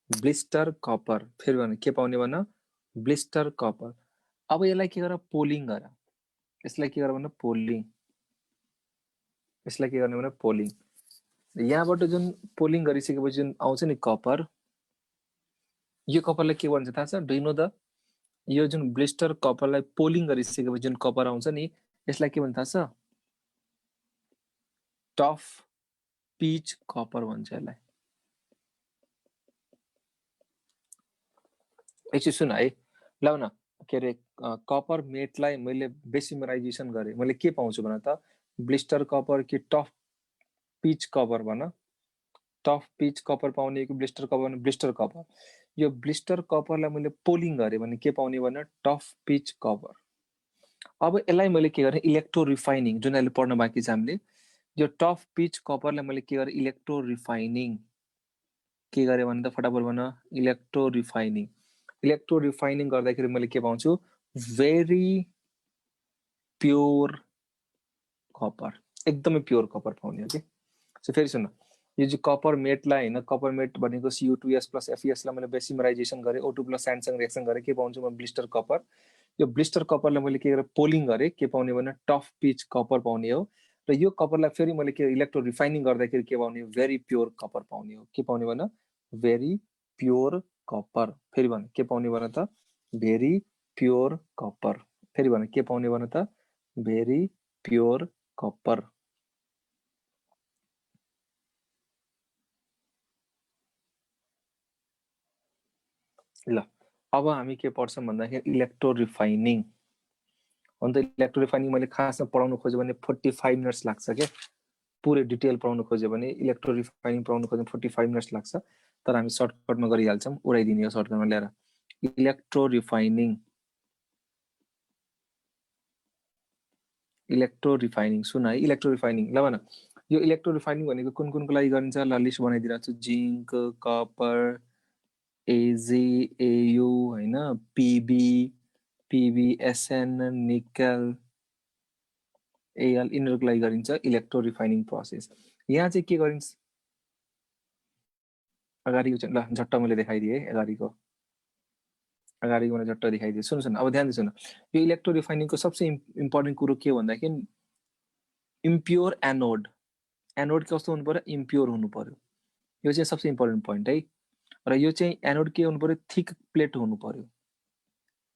ब्लिस्टर कपर। फेरि भन के पाउने भन ब्लिस्टर कपर। अब यसलाई के गर पोलिङ गर। यसलाई के गर भन पोलिङ। यसलाई के गर्ने भने पोलिङ। यहाँबाट जुन पोलिङ गरिसकेपछि जुन आउँछ नि कपर यो कपरलाई के भन्छ थाहा छ डु यु नो द यो जुन ब्लिस्टर कपरलाई पोलिङ गरिसकेपछि जुन कपर आउँछ नि यसलाई के भन्छ थाहा छ टफ पिच कपर भन्छ यसलाई। एकछिन सुन है ल न के रे कपर मेटलाई मैले बेसिमराइजेसन गरे मैले के पाउँछु भन त ब्लिस्टर कपर कि टफ पिच कपर भन। टफ पिच कपर पाउने कि ब्लिस्टर कपर भने ब्लिस्टर कपर। यो ब्लिस्टर कपरलाई मैले पोलिङ गरे भने के पाउने भने टफ पिच कपर। अब यसलाई मैले के गर्ने इलेक्ट्रो रिफाइनिङ जुन अहिले पढ्न बाँकी छ हामीले यो टफ पिच कपरलाई मैले के गरे इलेक्ट्रो रिफाइनिङ के गरे भने त फटाफट भन इलेक्ट्रो रिफाइनिङ। इलेक्ट्रो रिफाइनिङ गर्दाखेरि मैले के पाउँछु भेरी प्योर कपर एकदमै प्योर कपर पाउने हो कि। सो फेरि सुन यो जो कपर मेटलाई हैन कपर मेट भनेको Cu2s प्लस Fe(S) लाई मैले बेसिमराइजेसन गरे O2 प्लस स्यान्डसँग रिएक्सन गरे के पाउँछु म ब्लिस्टर कपर। यो ब्लिस्टर कपरलाई मैले के गरे पोलिङ गरे के पाउने भने टफ पिच कपर पाउने हो। र यो कपरलाई फेरि मैले के इलेक्ट्रो रिफाइनिङ गर्दाखेरि के पाउने हो भेरी प्योर कपर पाउने हो। के पाउने भन भेरी प्योर कपर। फेरि भन के पाउने भन त भेरी प्योर कपर। फेरि भन के पाउने भन त भेरी प्योर कपर। ल अब हामी के पढ्छौं भन्दाखेरि इलेक्ट्रो रिफाइनिङ। अन्त इलेक्ट्रो रिफाइनिङ मैले खासमा पढाउन खोजे भने 45 मिनट्स लाग्छ के। पुरै डिटेल पढाउन खोजे भने इलेक्ट्रो रिफाइनिङ पढाउन खोजे 45 मिनट्स लाग्छ। तर हामी सर्टकटमा गरिहाल्छौं उडाइदिने हो सर्टकटमा ल्याएर। इलेक्ट्रो रिफाइनिङ इलेक्ट्रो रिफाइनिङ सुन है इलेक्ट्रो रिफाइनिङ ल भन यो इलेक्ट्रो रिफाइनिङ भनेको कुन कुनको लागि गरिन्छ ल लिस्ट बनाइदिरहेको छु जिंक कपर AgAu हैन PbSn निकल Al यिनीहरूको लागि गरिन्छ इलेक्ट्रो रिफाइनिङ प्रोसेस। यहाँ चाहिँ के गरिन्छ अगाडिको चाहिँ ल झट्ट मैले देखाइदिए अगाडिको मैले झट्ट देखाइदिए। सुन सुन अब ध्यान दे सुन यो इलेक्ट्रो रिफाइनिङको सबसे इम्पोर्टेन्ट कुरो के भन्दाखेरि इम्प्योर एनोड। एनोड कस्तो हुनु पर्यो इम्प्योर हुनु पर्यो। यो चाहिँ सबसे इम्पोर्टेन्ट पोइन्ट है। र यो चाहिँ एनोड के हुनु पर्यो थिक प्लेट हुनु पर्यो।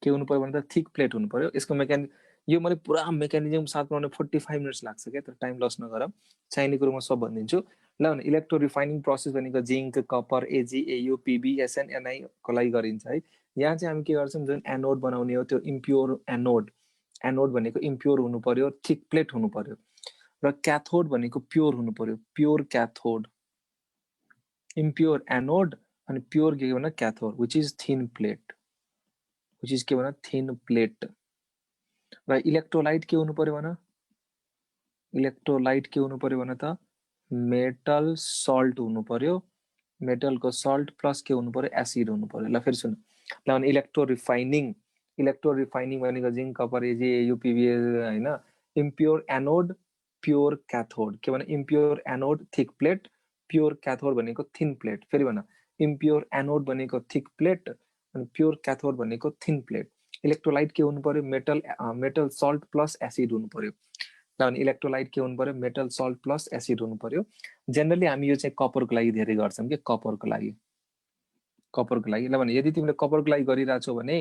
के हुनु पर्यो भने त थिक प्लेट हुनु पर्यो। यसको मेकानिक यो मैले पुरा मेकानिजम साथ बनाउन 45 मिनट्स लाग्छ के तर टाइम लस नगर चाहिने कुरो म सब भनिदिन्छु। ल भने इलेक्ट्रो रिफाइनिङ प्रोसेस भनेको zinc copper AG AU PB SN NI को लागि गरिन्छ है। यहाँ चाहिँ हामी के गर्छौं जुन एनोड बनाउने हो त्यो इम्प्योर एनोड, एनोड भनेको इम्प्योर हुनु पर्यो, थिक प्लेट हुनु पर्यो र क्याथोड भनेको प्योर हुनु पर्यो, प्योर क्याथोड। इम्प्योर एनोड अनि प्योर के भन्न cathode which is thin plate, which is के भन्न थिन प्लेट। र इलेक्ट्रोलाइट के हुनु पर्यो भन, इलेक्ट्रोलाइट के हुनु पर्यो भन त मेटल सल्ट हुनु पर्यो, मेटल को सल्ट प्लस के हुनु पर्यो एसिड हुनु पर्यो। ल फेरि सुन, ल भने इलेक्ट्रो रिफाइनिङ, इलेक्ट्रो रिफाइनिङ भनेको zinc copper AG AU PB हैन। इम्प्योर एनोड प्योर क्याथोड के भन, impure anode thick plate, pure cathode भनेको थिन प्लेट। फेरि भन, इम्प्योर एनोड भनेको थिक प्लेट अनि प्योर क्याथोड भनेको थिन प्लेट। इलेक्ट्रोलाइट के हुनु पर्यो metal, metal salt plus acid हुनु पर्यो। ल भने इलेक्ट्रोलाइट के हुनु पर्यो मेटल सल्ट प्लस एसिड हुनु पर्यो। जेनरली हामी यो चाहिँ कपरको लागि धेरै गर्छौं के, कपरको लागि, कपरको लागि। ल भने यदि तिमीले कपरको लागि गरिरहेछौ भने,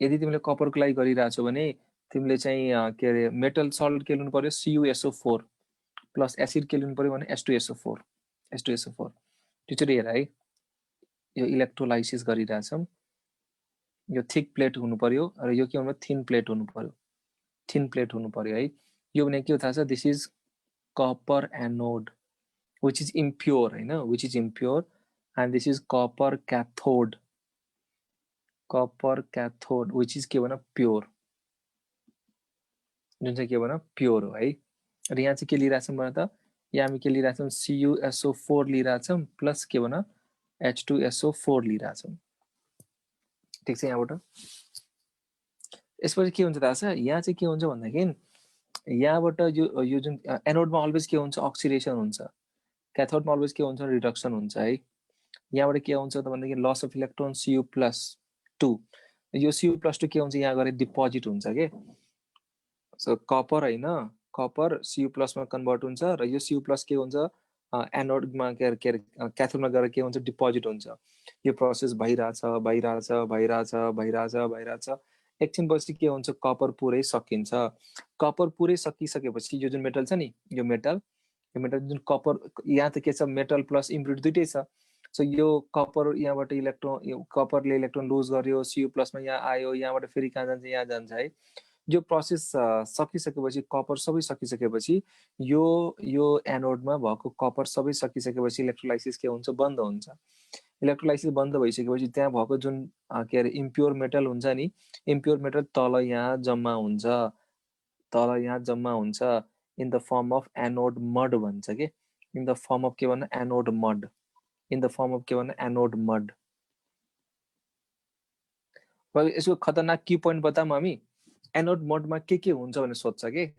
यदि तिमीले कपरको लागि गरिरहेछौ भने तिमीले चाहिँ के अरे मेटल सल्ट के लिनु पर्यो CuSO4 प्लस एसिड के लिनु पर्यो भने H2SO4, H2SO4। त्यो चाहिँ हेर है, यो इलेक्ट्रोलाइसिस गरिरहेछौं, यो थिक प्लेट हुनु पर्यो र यो के हुनु थिन प्लेट हुनु पर्यो, थिन प्लेट हुनु पर्यो है। यो भने के हो थाहा छ, this is copper anode which is impure हैन, which is impure and this is copper cathode, copper cathode which is के भन pure, जुन चाहिँ के भन प्योर हो है। र यहाँ चाहिँ के लिइराछौं भन त, यहाँ हामी के लिइराछौं CuSO4 लिइराछौं प्लस के भन H2SO4 लिइराछौं। ठीक छ यहाँबाट। यसपछि के हुन्छ थाहा छ, यहाँ चाहिँ के हुन्छ भन्दाखेरि यहाँबाट यो जुन एनोडमा अलवेज के हुन्छ अक्सिडेसन हुन्छ, क्याथोडमा अलवेज के हुन्छ रिडक्सन हुन्छ है। यहाँबाट के हुन्छ त भन्दाखेरि लस अफ इलेक्ट्रोन Cu+2, यो Cu+2 के हुन्छ यहाँ गएर डिपोजिट हुन्छ के। सो कपर हैन, कपर Cu+ मा कन्भर्ट हुन्छ र यो Cu+ के हुन्छ एनोडमा के क्याथोडमा गएर के हुन्छ डिपोजिट हुन्छ। यो प्रोसेस भइराछ भइराछ भइराछ भइराछ भइराछ, एकछिन पछि के हुन्छ कपर पुरै सकिन्छ। कपर पुरै सकिसकेपछि यो जुन मेटल छ नि, यो मेटल जुन कपर, यहाँ त के छ मेटल प्लस इम्प्युरिटी दुइटै छ। सो यो कपर यहाँबाट इलेक्ट्रोन, कपरले इलेक्ट्रोन लुज गर्यो Cu+ मा यहाँ आयो, यहाँबाट फेरि कहाँ जान्छ यहाँ जान्छ है। यो प्रोसेस सकिसकेपछि कपर सबै सकिसकेपछि यो यो एनोडमा भएको कपर सबै सकिसकेपछि इलेक्ट्रोलाइसिस के हुन्छ बन्द हुन्छ। इलेक्ट्रोलाइसिस बन्द भइसकेपछि त्यहाँ भएको जुन के अरे इम्प्योर मेटल हुन्छ नि, इम्प्योर मेटल तल यहाँ जम्मा हुन्छ, तल यहाँ जम्मा हुन्छ in the form of anode mud भन्छ के, इन द फर्म अफ के भन्न anode mud, in the form of के भन्न एनोड मड। यसको खतरनाक की पोइन्ट बताऊँ हामी, एनोड मडमा के हुन्छ भनेर सोध्छ के,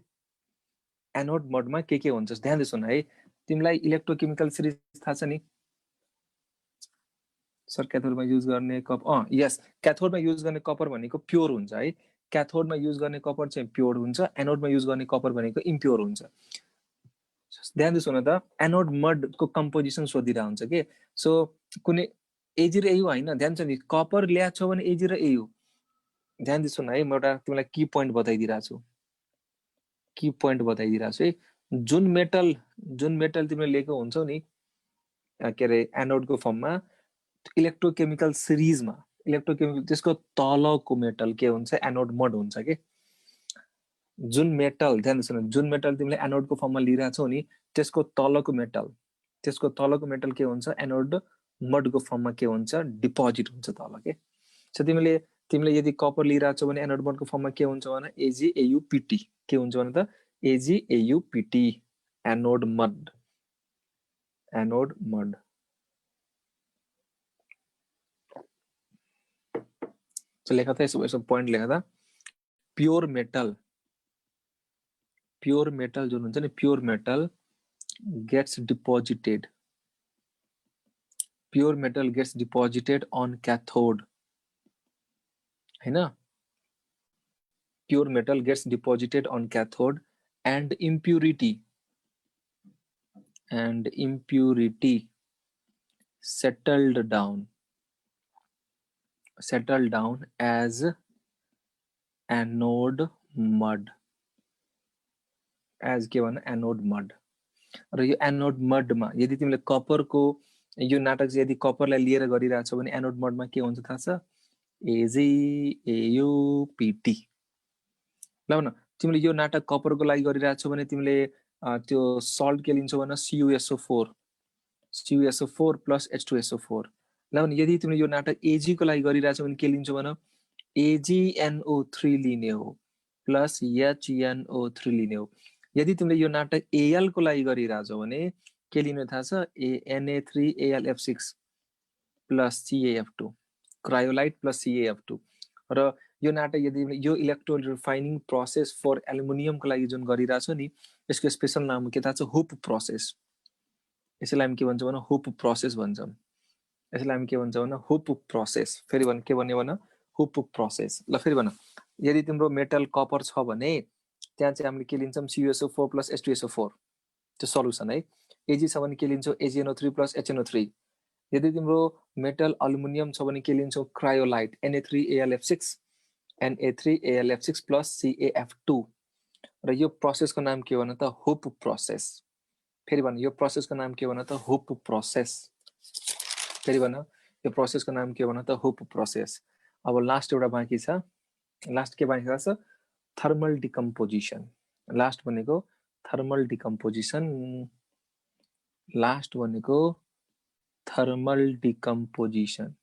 एनोड मडमा के हुन्छ ध्यान दे सुन है। तिमीलाई इलेक्ट्रोकेमिकल सिरिज थाहा छ नि सर, क्याथोडमा युज गर्ने यस, क्याथोडमा युज गर्ने कपर भनेको प्योर हुन्छ है, क्याथोडमा युज गर्ने कपर चाहिँ प्योर हुन्छ, एनोडमा युज गर्ने कपर भनेको इम्प्योर हुन्छ। ध्यान दे सुन त, एनोड मडको कम्पोजिसन सोधिरा हुन्छ के। सो कुनै एजी र एयु हैन, ध्यान छ नि, कपर ल्याएको छ भने एजी र एयु। ध्यान दे सुन है, म एउटा तिमीलाई की पोइन्ट बताइदिरा छु, की पोइन्ट बताइदिरा छु है। जुन मेटल तिमीले लिएको हुन्छौ नि के अरे एनोडको फर्ममा, इलेक्ट्रोकेमिकल सिरिजमा इलेक्ट्रोकेमिकल त्यसको तलको मेटल के हुन्छ एनोड मड हुन्छ के। जुन मेटल, ध्यान सुन, जुन मेटल तिमीले एनोडको फर्ममा लिइरहेछौ नि त्यसको तलको मेटल के हुन्छ एनोड मडको फर्ममा के हुन्छ डिपोजिट हुन्छ तल के। सो तिमीले यदि कपर लिइरहेछौ भने एनोड मडको फर्ममा के हुन्छ भने AgAuPt, के हुन्छ भने त AgAuPt, anode mud, anode mud. लेखा था यसो पोइन्ट लेखा था, प्योर मेटल जुन हुन्छ नि pure metal gets deposited, pure metal gets deposited on cathode हैन, pure metal gets deposited on cathode and impurity settled down as anode mud, as के भन्नु एनोड मड। र यो एनोड मडमा यदि तिमीले कपरको यो नाटक चाहिँ यदि कपरलाई लिएर गरिरहेछौ भने एनोड मडमा के हुन्छ थाहा छ? AgAuPt। ल न तिमीले यो नाटक कपरको लागि गरिरहेछौ भने तिमीले त्यो सल्ट के लिन्छौ भने CuSO4 प्लस H2SO4। ल भने यदि तिमीले यो नाटक Ag को लागि गरिरहेछौ भने के लिन्छौ भने AgNO3 लिने हो प्लस HNO3 लिने हो। यदि तिमीले यो नाटक Al को लागि गरिरहेछौ भने के लिनु थाहा छ? Na3AlF6 plus CaF2 cryolite plus CaF2। र यो नाटक यदि यो इलेक्ट्रोड रिफाइनिङ प्रोसेस फर एल्युमिनियमको लागि जुन गरिरहेछौ नि यसको स्पेशल नाम के थाहा छ? Hoop process. यसलाई हामी के भन्छौँ भने हुप प्रोसेस भन्छौँ। यसलाई हामी के भन्छौँ भने हुप प्रोसेस। फेरि भन के भन्यो भने हुप प्रोसेस। ल फेरि भन यदि तिम्रो मेटल कपर छ भने त्यहाँ चाहिँ हामीले के लिन्छौँ? CuSO4 प्लस H2SO4 त्यो सल्युसन है। Ag छ भने के लिन्छौ? AgNO3 plus HNO3। यदि तिम्रो मेटल अल्युमिनियम छ भने के लिन्छौ? Cryolite Na3AlF6 Na3AlF6 plus CaF2। र यो प्रोसेसको नाम के भन त? Hoop process. फेरि भन यो प्रोसेसको नाम के भन त? Hoop process. फेरि भन यो प्रोसेसको नाम के भन त? Hoop process. अब लास्ट एउटा बाँकी छ। लास्ट के बाँकी छ? Thermal decomposition. लास्ट भनेको थर्मल डिकम्पोजिसन। लास्ट भनेको थर्मल डिकम्पोजिसन।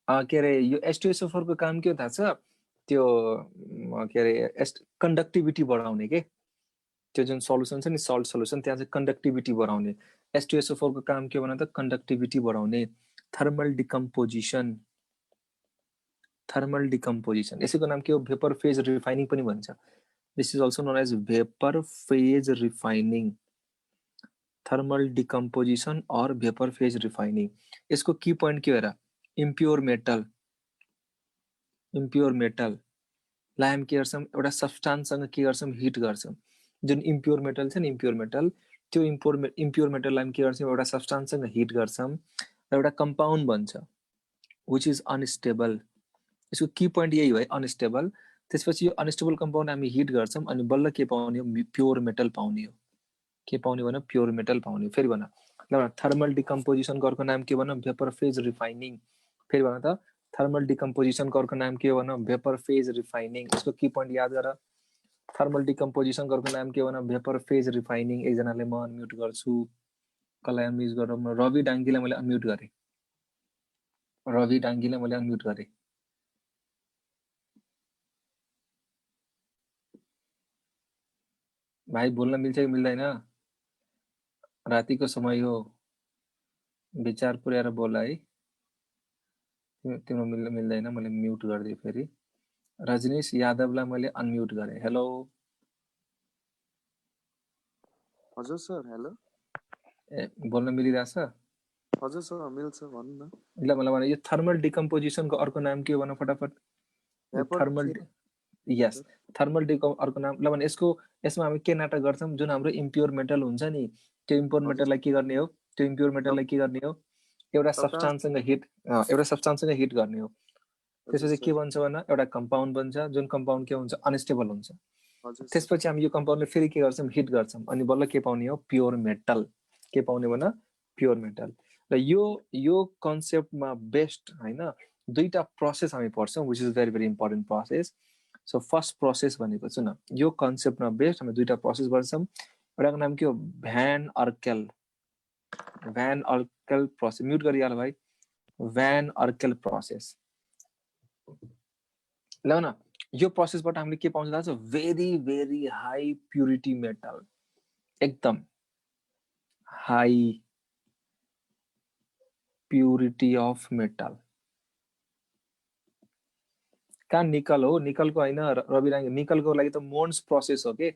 के अरे यो H2SO4 को काम के हो थाहा छ? त्यो के अरे कन्डक्टिभिटी बढाउने के। त्यो जुन सल्युसन छ नि सल्ट सल्युसन त्यहाँ चाहिँ कन्डक्टिभिटी बढाउने। H2SO4 को काम के भन त? कन्डक्टिभिटी बढाउने। Thermal decomposition. थर्मल डिकम्पोजिसन यसैको नाम के हो? भेपर फेज रिफाइनिङ पनि भन्छ। This is also known as vapour phase refining. Thermal decomposition और भेपर फेज रिफाइनिङ। यसको की पोइन्ट के हो र? Impure metal. इम्प्योर मेटललाई हामी के गर्छौँ? एउटा सब्स्टान्ससँग के गर्छौँ? हिट गर्छौँ। जुन इम्प्योर मेटल छ नि इम्प्योर मेटल त्यो इम्प्योर मेटललाई हामी के गर्छौँ? एउटा सब्स्टान्ससँग हिट गर्छौँ र एउटा कम्पाउन्ड बन्छ विच इज अनस्टेबल। यसको की पोइन्ट यही हो है, अनस्टेबल। त्यसपछि यो अनस्टेबल कम्पाउन्ड हामी हिट गर्छौँ अनि बल्ल के पाउने हो? प्योर मेटल पाउने हो। के पाउने भने? प्योर मेटल पाउने हो। फेरि भन ल थर्मल डिकम्पोजिसनको अर्को नाम के भन? Vapour phase refining. फेरि भन त थर्मल डिकम्पोजिसनको अर्को नाम के हो भन? Vapour phase refining. यसको की पोइन्ट याद गर। थर्मल डिकम्पोजिसनको अर्को नाम के भन? Vapour phase refining. एकजनाले म अनम्युट गर्छु। कसलाई अनम्युट गरौँ? रवि डाङ्गीलाई मैले अनम्युट गरेँ। रवि डाङ्गीलाई मैले अनम्युट गरेँ। भाइ बोल्न मिल्छ कि मिल्दैन? रातिको समय हो, विचार पुर्याएर बोल है। तिम्रो मिल्दैन। मैले म्युट गरिदिएँ। फेरि रजनीश यादवलाई मैले अनम्युट गरेँ। हेलो हजुर सर। हेलो ए बोल्न मिलिरहेछ? हजुर सर मिल्छ भन्नु न। ल मलाई भने यो थर्मल डिकम्पोजिसनको अर्को नाम के हो भन फटाफट? थर्मल यस थर्मल डिकम अर्को नाम। ल भने यसमा हामी के नाटक गर्छौँ? जुन हाम्रो इम्प्योर मेटल हुन्छ नि त्यो इम्प्योर मेटललाई के गर्ने हो? त्यो इम्प्योर मेटललाई के गर्ने हो? एउटा सब्स्टान्ससँग हिट गर्ने हो। त्यसपछि के भन्छ भन? एउटा कम्पाउन्ड बन्छ जुन कम्पाउन्ड के हुन्छ? अनस्टेबल हुन्छ। त्यसपछि हामी यो कम्पाउन्डले फेरि के गर्छौँ? हिट गर्छौँ अनि बल्ल के पाउने हो? Pure metal. के पाउने भन? Pure metal. र यो कन्सेप्टमा बेस्ट हैन दुईटा प्रोसेस हामी पढ्छौँ which is very very important process. So first process भनेको सुन यो कन्सेप्टमा बेस्ट हामी दुईटा प्रोसेस गर्छौँ। एउटाको नाम के हो? Van Arkel. Van Arkel process. Mute गरिहाल भाइ। Van Arkel process. ल न यो प्रोसेसबाट हामीले के पाउँछ थाहा छ? Very very high purity metal. एकदम हाई प्युरिटी अफ मेटल। कहाँ निकल हो? निकलको होइन रवि डाङ्गी। निकलको लागि त मोन्स प्रोसेस हो के।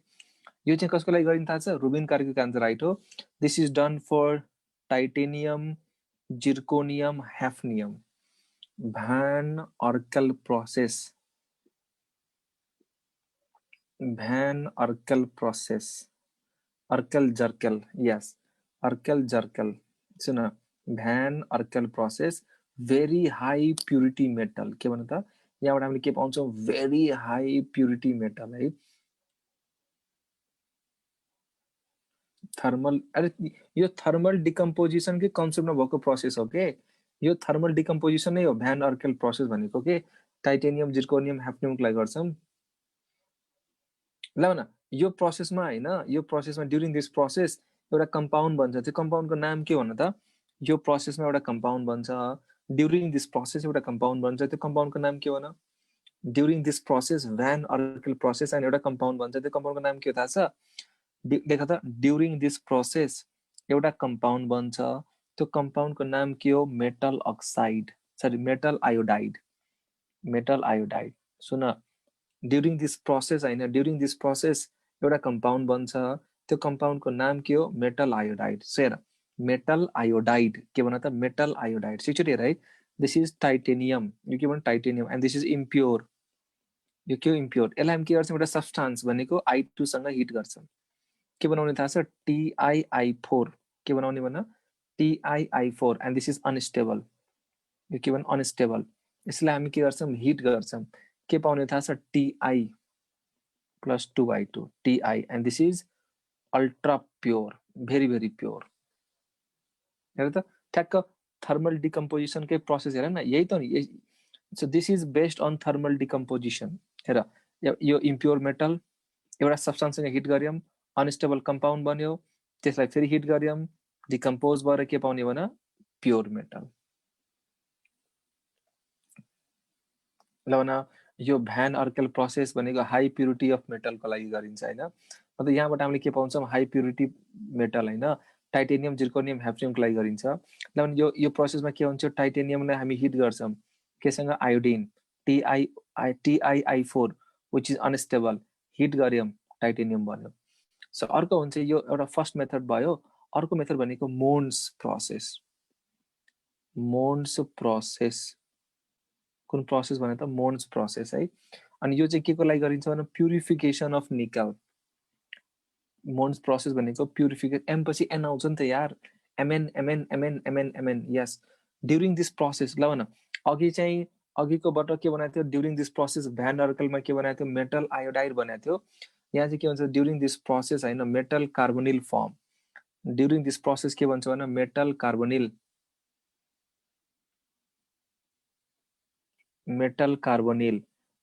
यो चाहिँ कसको लागि गरिन्छ थाहा छ? रुबिन कार्कीको आन्सर राइट हो। This is done for titanium, zirconium, hafnium. Van Arkel process. Van Arkel process. Arkel जर्केल यस अर्केल जर्केल। सुन van Arkel process very high purity metal. के भन्नु त? यहाँबाट हामीले के पाउँछौँ? भेरी हाई प्युरिटी मेटल है। थर्मल अरे यो थर्मल डिकम्पोजिसन के कन्सेप्टमा भएको प्रोसेस हो के यो थर्मल डिकम्पोजिसन नै हो भ्यान अर्केल प्रोसेस भनेको के टाइटेनियम जिर्कोनियम ह्याफ्नियमलाई गर्छौं ल न यो प्रोसेसमा हैन यो प्रोसेसमा ड्युरिङ दिस प्रोसेस एउटा कम्पाउन्ड बन्छ त्यो कम्पाउन्डको नाम के भन्न त यो प्रोसेसमा एउटा कम्पाउन्ड बन्छ ड्युरिङ दिस प्रोसेस एउटा कम्पाउन्ड बन्छ त्यो कम्पाउन्डको नाम के भन during this process van Arkel process अनि एउटा कम्पाउन्ड बन्छ त्यो कम्पाउन्डको नाम के हो थाहा छ देख त ड्युरिङ दिस प्रोसेस एउटा कम्पाउन्ड बन्छ त्यो कम्पाउन्डको नाम के हो metal oxide sorry metal iodide soon during this process हैन ड्युरिङ दिस प्रोसेस एउटा कम्पाउन्ड बन्छ त्यो कम्पाउन्डको नाम के हो मेटल आयोडाइड सेर मेटल आयोडाइड के भन त मेटल आयोडाइड सिचुटी हेर है दिस इज टाइटेनियम यो के भन titanium and this is impure यो के हो इम्प्योर यसलाई हामी के गर्छौँ एउटा सब्स्टान्स भनेको I2 सँग हिट गर्छौँ के बनाउने थाहा छ TiI4 के बनाउने भन TiI4 and this is unstable यो के भन अनस्टेबल यसलाई हामी के गर्छौँ हिट गर्छौँ के पाउने थाहा छ Ti plus 2I2 Ti and this is ultra pure very very pure हेर त ठ्याक्क थर्मल डिकम्पोजिसन के प्रोसेस हेर न यही त नि so this is based on thermal decomposition हेर यो इम्प्योर मेटल एउटा सब्स्टान्ससँग हिट गर्यौं अनस्टेबल कम्पाउन्ड बन्यो त्यसलाई फेरि हिट गर्यौं डिकम्पोज भएर के पाउने भन प्योर मेटल ल भन यो भ्यान अर्केल प्रोसेस भनेको हाई प्युरिटी अफ मेटलको लागि गरिन्छ हैन मतलब यहाँबाट हामीले के पाउँछौँ हाई प्युरिटी मेटल हैन टाइटेनियम जिर्कोनियम ह्याफ्नियमको लागि गरिन्छ ल भने यो प्रोसेसमा के हुन्छ टाइटेनियमलाई हामी हिट गर्छौं केसँग iodine TiI4 which is unstable heat गर्यौं टाइटेनियम बन्यो सो अर्को हुन्छ यो एउटा फर्स्ट मेथड भयो अर्को मेथड भनेको मोन्स प्रोसेस कुन प्रोसेस भने त मोन्स प्रोसेस है अनि यो चाहिँ के को लागि गरिन्छ भने प्युरिफिकेसन अफ निकल मोन्स प्रोसेस भनेको प्युरिफिकेसन एम पछि एन आउँछ नि त यार MN yes during this process ल भन अघि चाहिँ अघिकोबाट के बनाएको थियो ड्युरिङ दिस प्रोसेस भ्यान अर्कलमा के बनाएको थियो मेटल आयोडाइड बनाएको थियो यहाँ चाहिँ के भन्छ ड्युरिङ दिस प्रोसेस हैन metal carbonyl form during this process के भन्छ भने metal carbonyl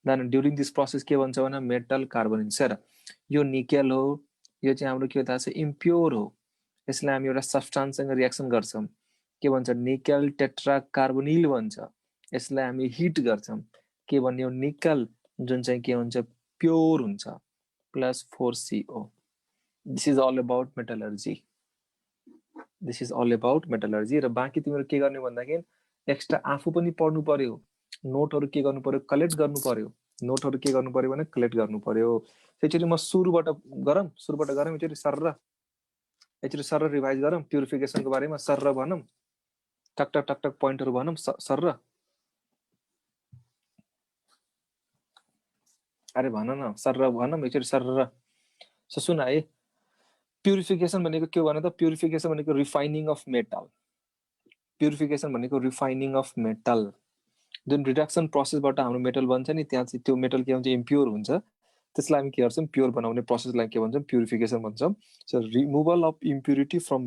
then during this process के भन्छ भने मेटल कार्बोनिल सर यो निकेल हो यो चाहिँ हाम्रो के हो थाहा छ इम्प्योर हो यसलाई हामी एउटा सब्स्टान्ससँग रिएक्सन गर्छौं के भन्छ निकेल टेट्रा कार्बोनिल भन्छ यसलाई हामी हिट गर्छौं के भन्ने हो निकल जुन चाहिँ के हुन्छ प्योर हुन्छ plus 4CO this is all about metallurgy र बाँकी तिम्रो के गर्ने भन्दाखेरि एक्स्ट्रा आफू पनि पढ्नु पर्यो नोटहरु के गर्नु पर्यो कलेक्ट गर्नु पर्यो नोटहरु के गर्नु पर्यो भने कलेक्ट गर्नु पर्यो त्यसैले म सुरुबाट गरम एकचोटी सरर रिभाइज गरौँ प्युरिफिकेसनको बारेमा सरर भनौँ टक टक टक टक पोइन्टहरु भनौँ सरर अरे भन न सरर भनौँ एकचोटी सरर सो सुन है प्युरिफिकेसन भनेको के हो भने त प्युरिफिकेसन भनेको रिफाइनिङ अफ मेटल जुन रिडक्सन प्रोसेसबाट हाम्रो मेटल बन्छ नि त्यहाँ चाहिँ त्यो मेटल के हुन्छ इम्प्योर हुन्छ त्यसलाई हामी के गर्छौं प्योर बनाउने प्रोसेसलाई के भन्छौं प्युरिफिकेसन भन्छौं so removal of impurity from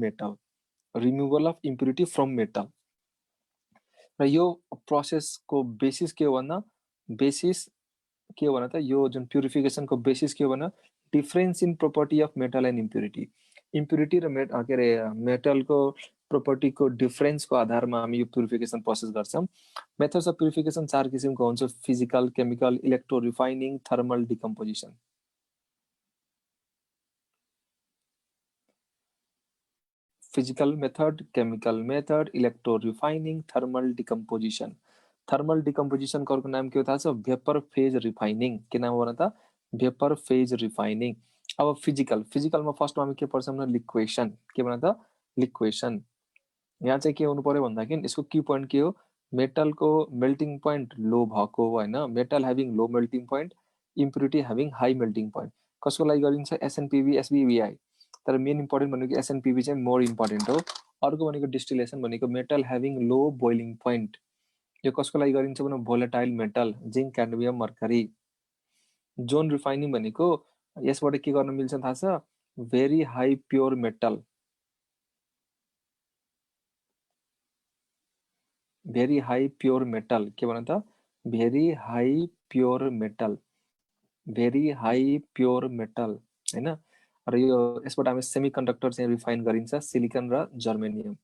metal र यो प्रोसेसको बेसिस के हो भन्दा त यो जुन प्युरिफिकेसनको बेसिस के हो भन्दा difference in property of metal and impurity र मेटलको प्रोपर्टीको डिफरेन्सको आधारमा हामी यो प्युरिफिकेसन प्रोसेस गर्छौं मेथड्स अफ प्युरिफिकेसन चार किसिमको हुन्छ physical chemical electro refining thermal decomposition physical method chemical method electro refining thermal डिकम्पोजिसनको अर्को नाम के हो थाहा छ भेपर फेज रिफाइनिङ के नाम हो त भेपर फेज रिफाइनिङ अब फिजिकलमा फर्स्टमा हामी के पढ्छौं भने लिक्वेसन के भन त लिक्वेसन यहाँ चाहिँ के हुनु पर्यो भन्दाखेरि यसको की पोइन्ट के हो मेटलको मेल्टिङ पोइन्ट लो भएको हैन metal having low melting point impurity having high melting point कसको लागि गरिन्छ SNPV SBVI तर मेन इम्पोर्टेन्ट भनेको SNPV चाहिँ मोर इम्पोर्टेन्ट हो अर्को भनेको डिस्टिलेसन भनेको metal having low boiling point यो कसको लागि गरिन्छ भने volatile metal zinc cadmium mercury zone refining भनेको यसबाट के गर्न मिल्छ थाहा छ very high pure metal, very high pure metal के भन्नु त very high pure metal, very high pure metal हैन र यो यसबाट हामी सेमिकन्डक्टर चाहिँ रिफाइन गरिन्छ सिलिकन र germanium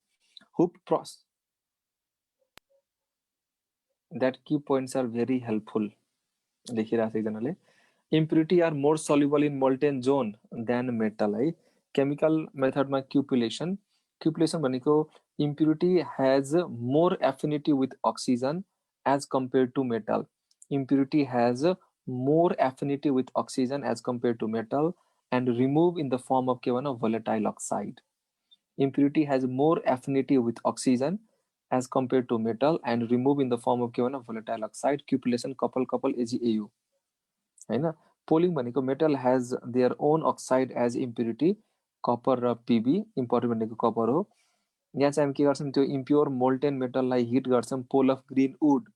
hoop pros that key points are very helpful लेखिरहेको छ एकजनाले impurity are more soluble in molten zone than metal है chemical method मा cupellation भनेको impurity has more affinity with oxygen as compared to metal, impurity has more affinity with oxygen as compared to metal and remove in the form of के भनौं volatile oxide, impurity has more affinity with oxygen as compared to metal and remove in the form of के भनौं volatile oxide, cupellation couple AgAU हैन polling भनेको metal has their own oxide as impurity copper र Pb important भनेको copper हो यहाँ चाहिँ हामी के गर्छौं त्यो इम्प्योर मोल्टेन मेटललाई हिट गर्छौं पोल अफ ग्रीन वुड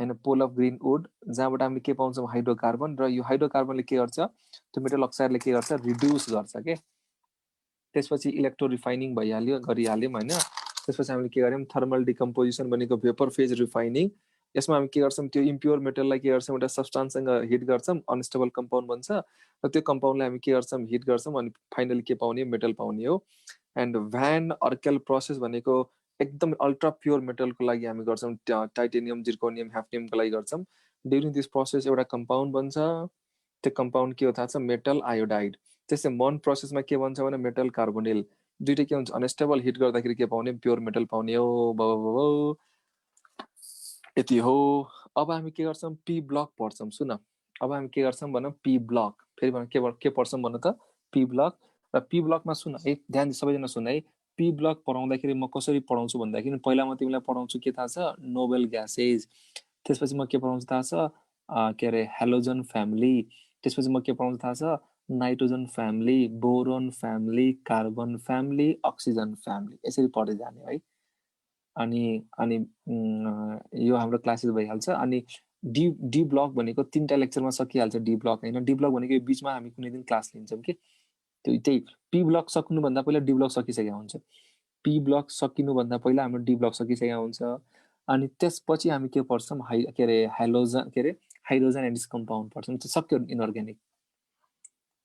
हैन पोल अफ ग्रीन वुड जहाँबाट हामीले के पाउँछौं हाइड्रोकार्बन र यो हाइड्रोकार्बनले के गर्छ त्यो मेटल अक्साइडले के गर्छ रिड्युस गर्छ के त्यसपछि इलेक्ट्रो रिफाइनिङ भइहाल्यो गरिहाल्यौं हैन त्यसपछि हामीले के गर्यौं थर्मल डिकम्पोजिसन भनेको भेपर फेज रिफाइनिङ यसमा हामी के गर्छौं त्यो इम्प्योर मेटललाई के गर्छौं एउटा सब्स्टान्ससँग हिट गर्छौं अनस्टेबल कम्पाउन्ड बन्छ र त्यो कम्पाउन्डलाई हामी के गर्छौं हिट गर्छौं अनि फाइनली के पाउने मेटल पाउने हो एन्ड भ्यान अर्केल प्रोसेस भनेको एकदम अल्ट्रा प्योर मेटलको लागि हामी गर्छौं टाइटेनियम जिर्कोनियम ह्याफ्नियमको लागि गर्छौं ड्युरिङ दिस प्रोसेस एउटा कम्पाउन्ड बन्छ त्यो कम्पाउन्ड के हो थाहा छ मेटल आयोडाइड त्यसै मन प्रोसेसमा के बन्छ भने मेटल कार्बोनिल दुईटै के हुन्छ अनस्टेबल हिट गर्दाखेरि के पाउने प्योर मेटल पाउने हो यति हो अब हामी के गर्छौं पी ब्लक पढ्छौं सुन अब हामी के गर्छौं भन पी ब्लक फेरि भन के पढ्छौं भन त पी ब्लक र पी ब्लकमा सुन है ध्यान सबैजना सुन है पी ब्लक पढाउँदाखेरि म कसरी पढाउँछु भन्दाखेरि पहिला म तिमीलाई पढाउँछु के थाहा छ नोबेल ग्यासेज त्यसपछि म के पढाउँछु थाहा छ के अरे हेलोजन फ्यामिली त्यसपछि म के पढाउँछु थाहा छ nitrogen family boron family carbon family oxygen family यसरी पढ्दै जाने है अनि अनि यो हाम्रो क्लासेस भइहाल्छ अनि डी ब्लक भनेको तीनटा लेक्चरमा सकिहाल्छ डी ब्लक हैन डी ब्लक भनेको बीचमा हामी कुनै दिन क्लास लिन्छौं के त्यही पी ब्लक सक्नु भन्दा पहिला डी ब्लक सकिसकेको हुन्छ पी ब्लक सकिनु भन्दा पहिला हाम्रो डी ब्लक सकिसकेको हुन्छ अनि त्यसपछि हामी के पढ्छौं के अरे हाइड्रोजन एन्ड इट्स कम्पाउन्ड पढ्छौं त्यो सक्यो इनअर्ग्यानिक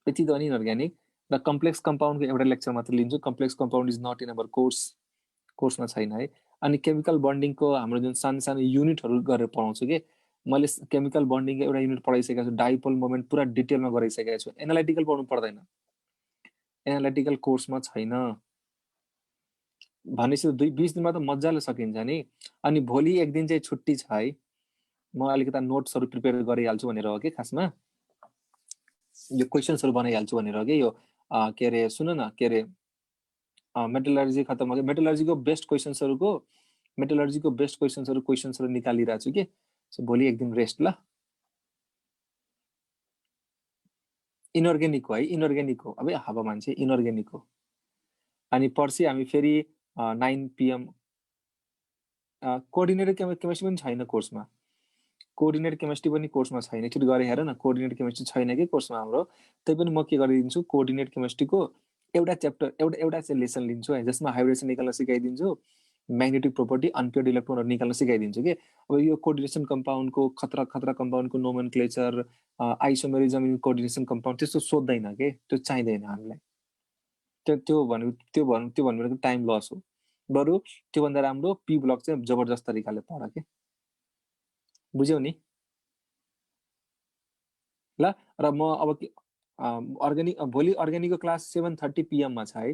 यति त अनि इनअर्ग्यानिक र कम्प्लेक्स कम्पाउन्डको एउटा लेक्चर मात्र लिन्छु complex compound is not in our कोर्समा छैन है अनि केमिकल बन्डिङको हाम्रो जुन सानो सानो युनिटहरु गरेर पढाउँछु के मैले केमिकल बन्डिङको एउटा युनिट पढाइसकेको छु डाइपोल मोमेन्ट पुरा डिटेलमा गराइसकेको छु एनालिटिकल पढ्नु पर्दैन एनालिटिकल कोर्समा छैन भनेपछि 20 दिनमा त मज्जाले सकिन्छ नि अनि भोलि एक दिन चाहिँ छुट्टी छ है म अलिकता नोट्सहरु प्रिपेयर गरिहाल्छु भनेर हो के खासमा यो क्वेशन्सहरु बनाइहाल्छु भनेर हो के यो के अरे सुन न के अरे मेटलर्जी खतम भयो मेटलर्जीको बेस्ट क्वेशन्सहरु निकालिरा छु के सो भोलि एक दिन रेस्ट ल इनअर्ग्यानिक हो है इनअर्ग्यानिक हो अबे हावा मान्छे इनअर्ग्यानिक हो अनि पर्सि हामी फेरि 9 pm कोअर्डिनेटेड केमिस्ट्री पनि छैन कोर्समा कोअर्डिनेटेड केमिस्ट्री पनि कोर्समा छैन छिटो गरे हेर न कोअर्डिनेटेड केमिस्ट्री छैन के कोर्समा हाम्रो त्यही पनि म के गरिदिन्छु कोअर्डिनेटेड केमिस्ट्रीको एउटा च्याप्टर एउटा चाहिँ लेसन लिन्छु है जसमा हाइब्रिडेसन निकाल्न सिकाइदिन्छु म्याग्नेटिक प्रोपर्टी अनपेयर्ड इलेक्ट्रोनहरु निकाल्न सिकाइदिन्छु के अब यो कोअर्डिनेसन कम्पाउन्डको खतरा कम्पाउन्डको nomenclature isomerism in coordination compound त्यस्तो सोध्दैन के त्यो चाहिदैन हामीलाई त्यो भन्नु टाइम लस हो बरु त्यो भन्दा राम्रो पी ब्लक चाहिँ जबरजस्त तरिकाले पढ के बुझ्यौ नि ल र म अब अर्ग्यानिक भोलि अर्ग्यानिकको क्लास 7:30 PM मा छ है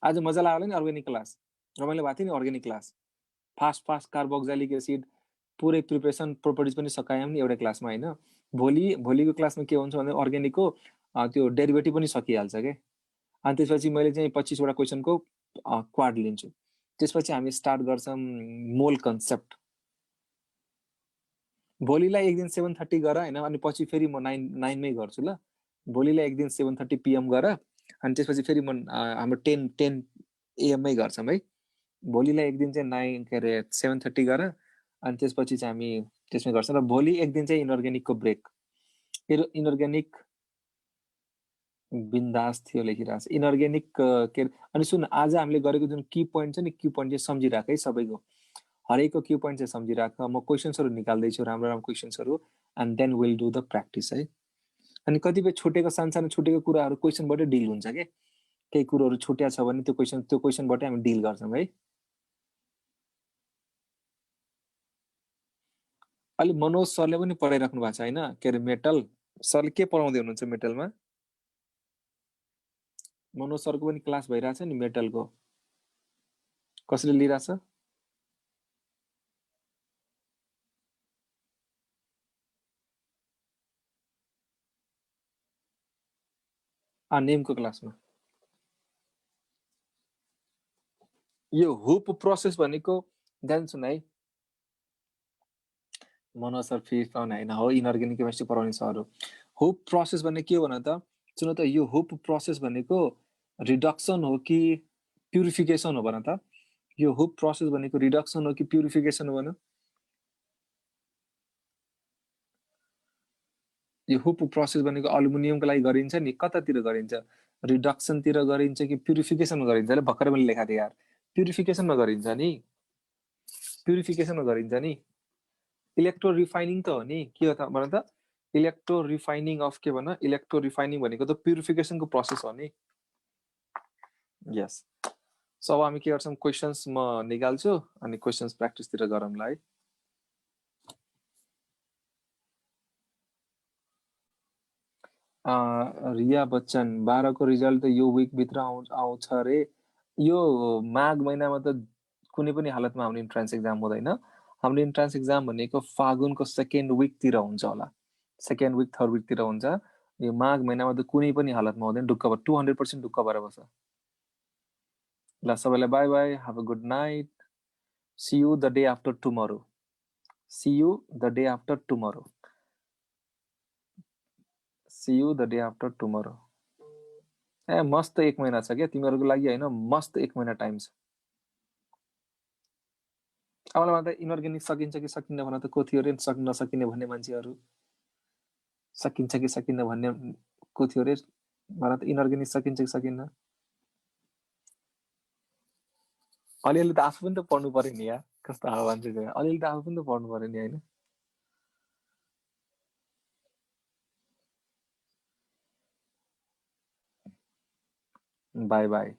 आज मजा लाग्यो नि अर्ग्यानिक क्लास रमाइलो भएको थियो नि organic class fast carboxylic acid पुरै प्रिपरेसन प्रोपर्टिज पनि सकायौं नि एउटा क्लासमा हैन भोलिको क्लासमा के हुन्छ भने अर्ग्यानिकको त्यो डेरिभेटिभ पनि सकिहाल्छ के अनि त्यसपछि मैले चाहिँ 25 वटा क्वेशनको क्वाड लिन्छु त्यसपछि हामी स्टार्ट गर्छौं मोल कन्सेप्ट भोलिलाई एक दिन 7:30 गर हैन अनि पछि फेरि म 9 मै गर्छु ल भोलिलाई एक दिन 7:30 PM गर अनि त्यसपछि फेरि म हाम्रो 10 AM मै गर्छौं है भोलिलाई एक दिन चाहिँ 9 के अरे 7:30 गर अनि त्यसपछि चाहिँ हामी त्यसमै गर्छौं र भोलि एक दिन चाहिँ इनअर्ग्यानिकको ब्रेक इनअर्ग्यानिक बिन्दास थियो लेखिरहेको छ इनअर्ग्यानिक के अनि सुन आज हामीले गरेको जुन की पोइन्ट छ नि की पोइन्ट चाहिँ सम्झिराख है सबैको हरेकको की पोइन्ट चाहिँ सम्झिराख म क्वेसन्सहरू निकाल्दैछु राम्रो राम्रो क्वेसन्सहरू and then will do the practice है अनि कतिपय छुटेको सानसानो छुटेको कुराहरू क्वेसनबाटै डिल हुन्छ के केही कुरोहरू छुट्या छ भने त्यो क्वेसनबाटै हामी डिल गर्छौँ है अहिले मनोज सरले पनि पढाइराख्नु भएको छ होइन के अरे मेटल सरले के पढाउँदै हुनुहुन्छ मेटलमा मनोज सरको पनि क्लास भइरहेछ नि मेटलको कसले लिइरहेछ नेमको क्लासमा यो हुप प्रोसेस भनेको ध्यान सुन है मनोज सर फेरि पाउने होइन हो इनअर्ग्यानिक केमिस्ट्री पढाउने सरहरू हुप प्रोसेस भन्ने के हो भन त सुन त यो हुप प्रोसेस भनेको रिडक्सन हो कि प्युरिफिकेसन हो भन त यो हुप प्रोसेस भनेको रिडक्सन हो कि प्युरिफिकेसन हो भन यो हुप प्रोसेस भनेको अल्युमिनियमको लागि गरिन्छ नि कतातिर गरिन्छ रिडक्सनतिर गरिन्छ कि प्युरिफिकेसनमा गरिन्छ ल भर्खरै मैले लेखा थिएँ यार प्युरिफिकेसनमा गरिन्छ नि प्युरिफिकेसनमा गरिन्छ नि इलेक्ट्रो रिफाइनिङ त हो नि के हो त भन त इलेक्ट्रो रिफाइनिङ अफ के भन इलेक्ट्रो रिफाइनिङ भनेको त प्युरिफिकेसनको प्रोसेस हो नि यस सो अब हामी के गर्छौँ क्वेसन्स म निकाल्छु अनि क्वेसन्स प्र्याक्टिसतिर गरौँला है रिया बच्चन 12 को रिजल्ट त यो विकभित्र आउँछ अरे यो माघ महिनामा त कुनै पनि हालतमा हाम्रो इन्ट्रान्स एक्जाम हुँदैन हाम्रो इन्ट्रान्स एक्जाम भनेको फागुनको सेकेन्ड विकतिर हुन्छ होला सेकेन्ड विक थर्ड विकतिर हुन्छ यो माघ महिनामा त कुनै पनि हालतमा हुँदैन ढुक्क भएर 200% ढुक्क भएर बस्छ ल सबैलाई bye bye have a good night see you the day after tomorrow see you the day after tomorrow see you the day after tomorrow ए मस्त 1 महिना छ क्या तिमीहरूको लागि होइन मस्त 1 महिना टाइम छ अब मलाई त इनअर्ग्यानिक सकिन्छ कि सकिन्न भन त को थियो अरे नसकिने भन्ने मान्छेहरू सकिन्छ कि सकिन्न भन्ने को थियो अरे भन त इनअर्ग्यानिक सकिन्छ कि सकिन्न अलिअलि त आफू पनि त पढ्नु पर्यो नि यार कस्तो हावा मान्छे अलिअलि त आफू पनि त पढ्नु पर्यो नि होइन बाई बाई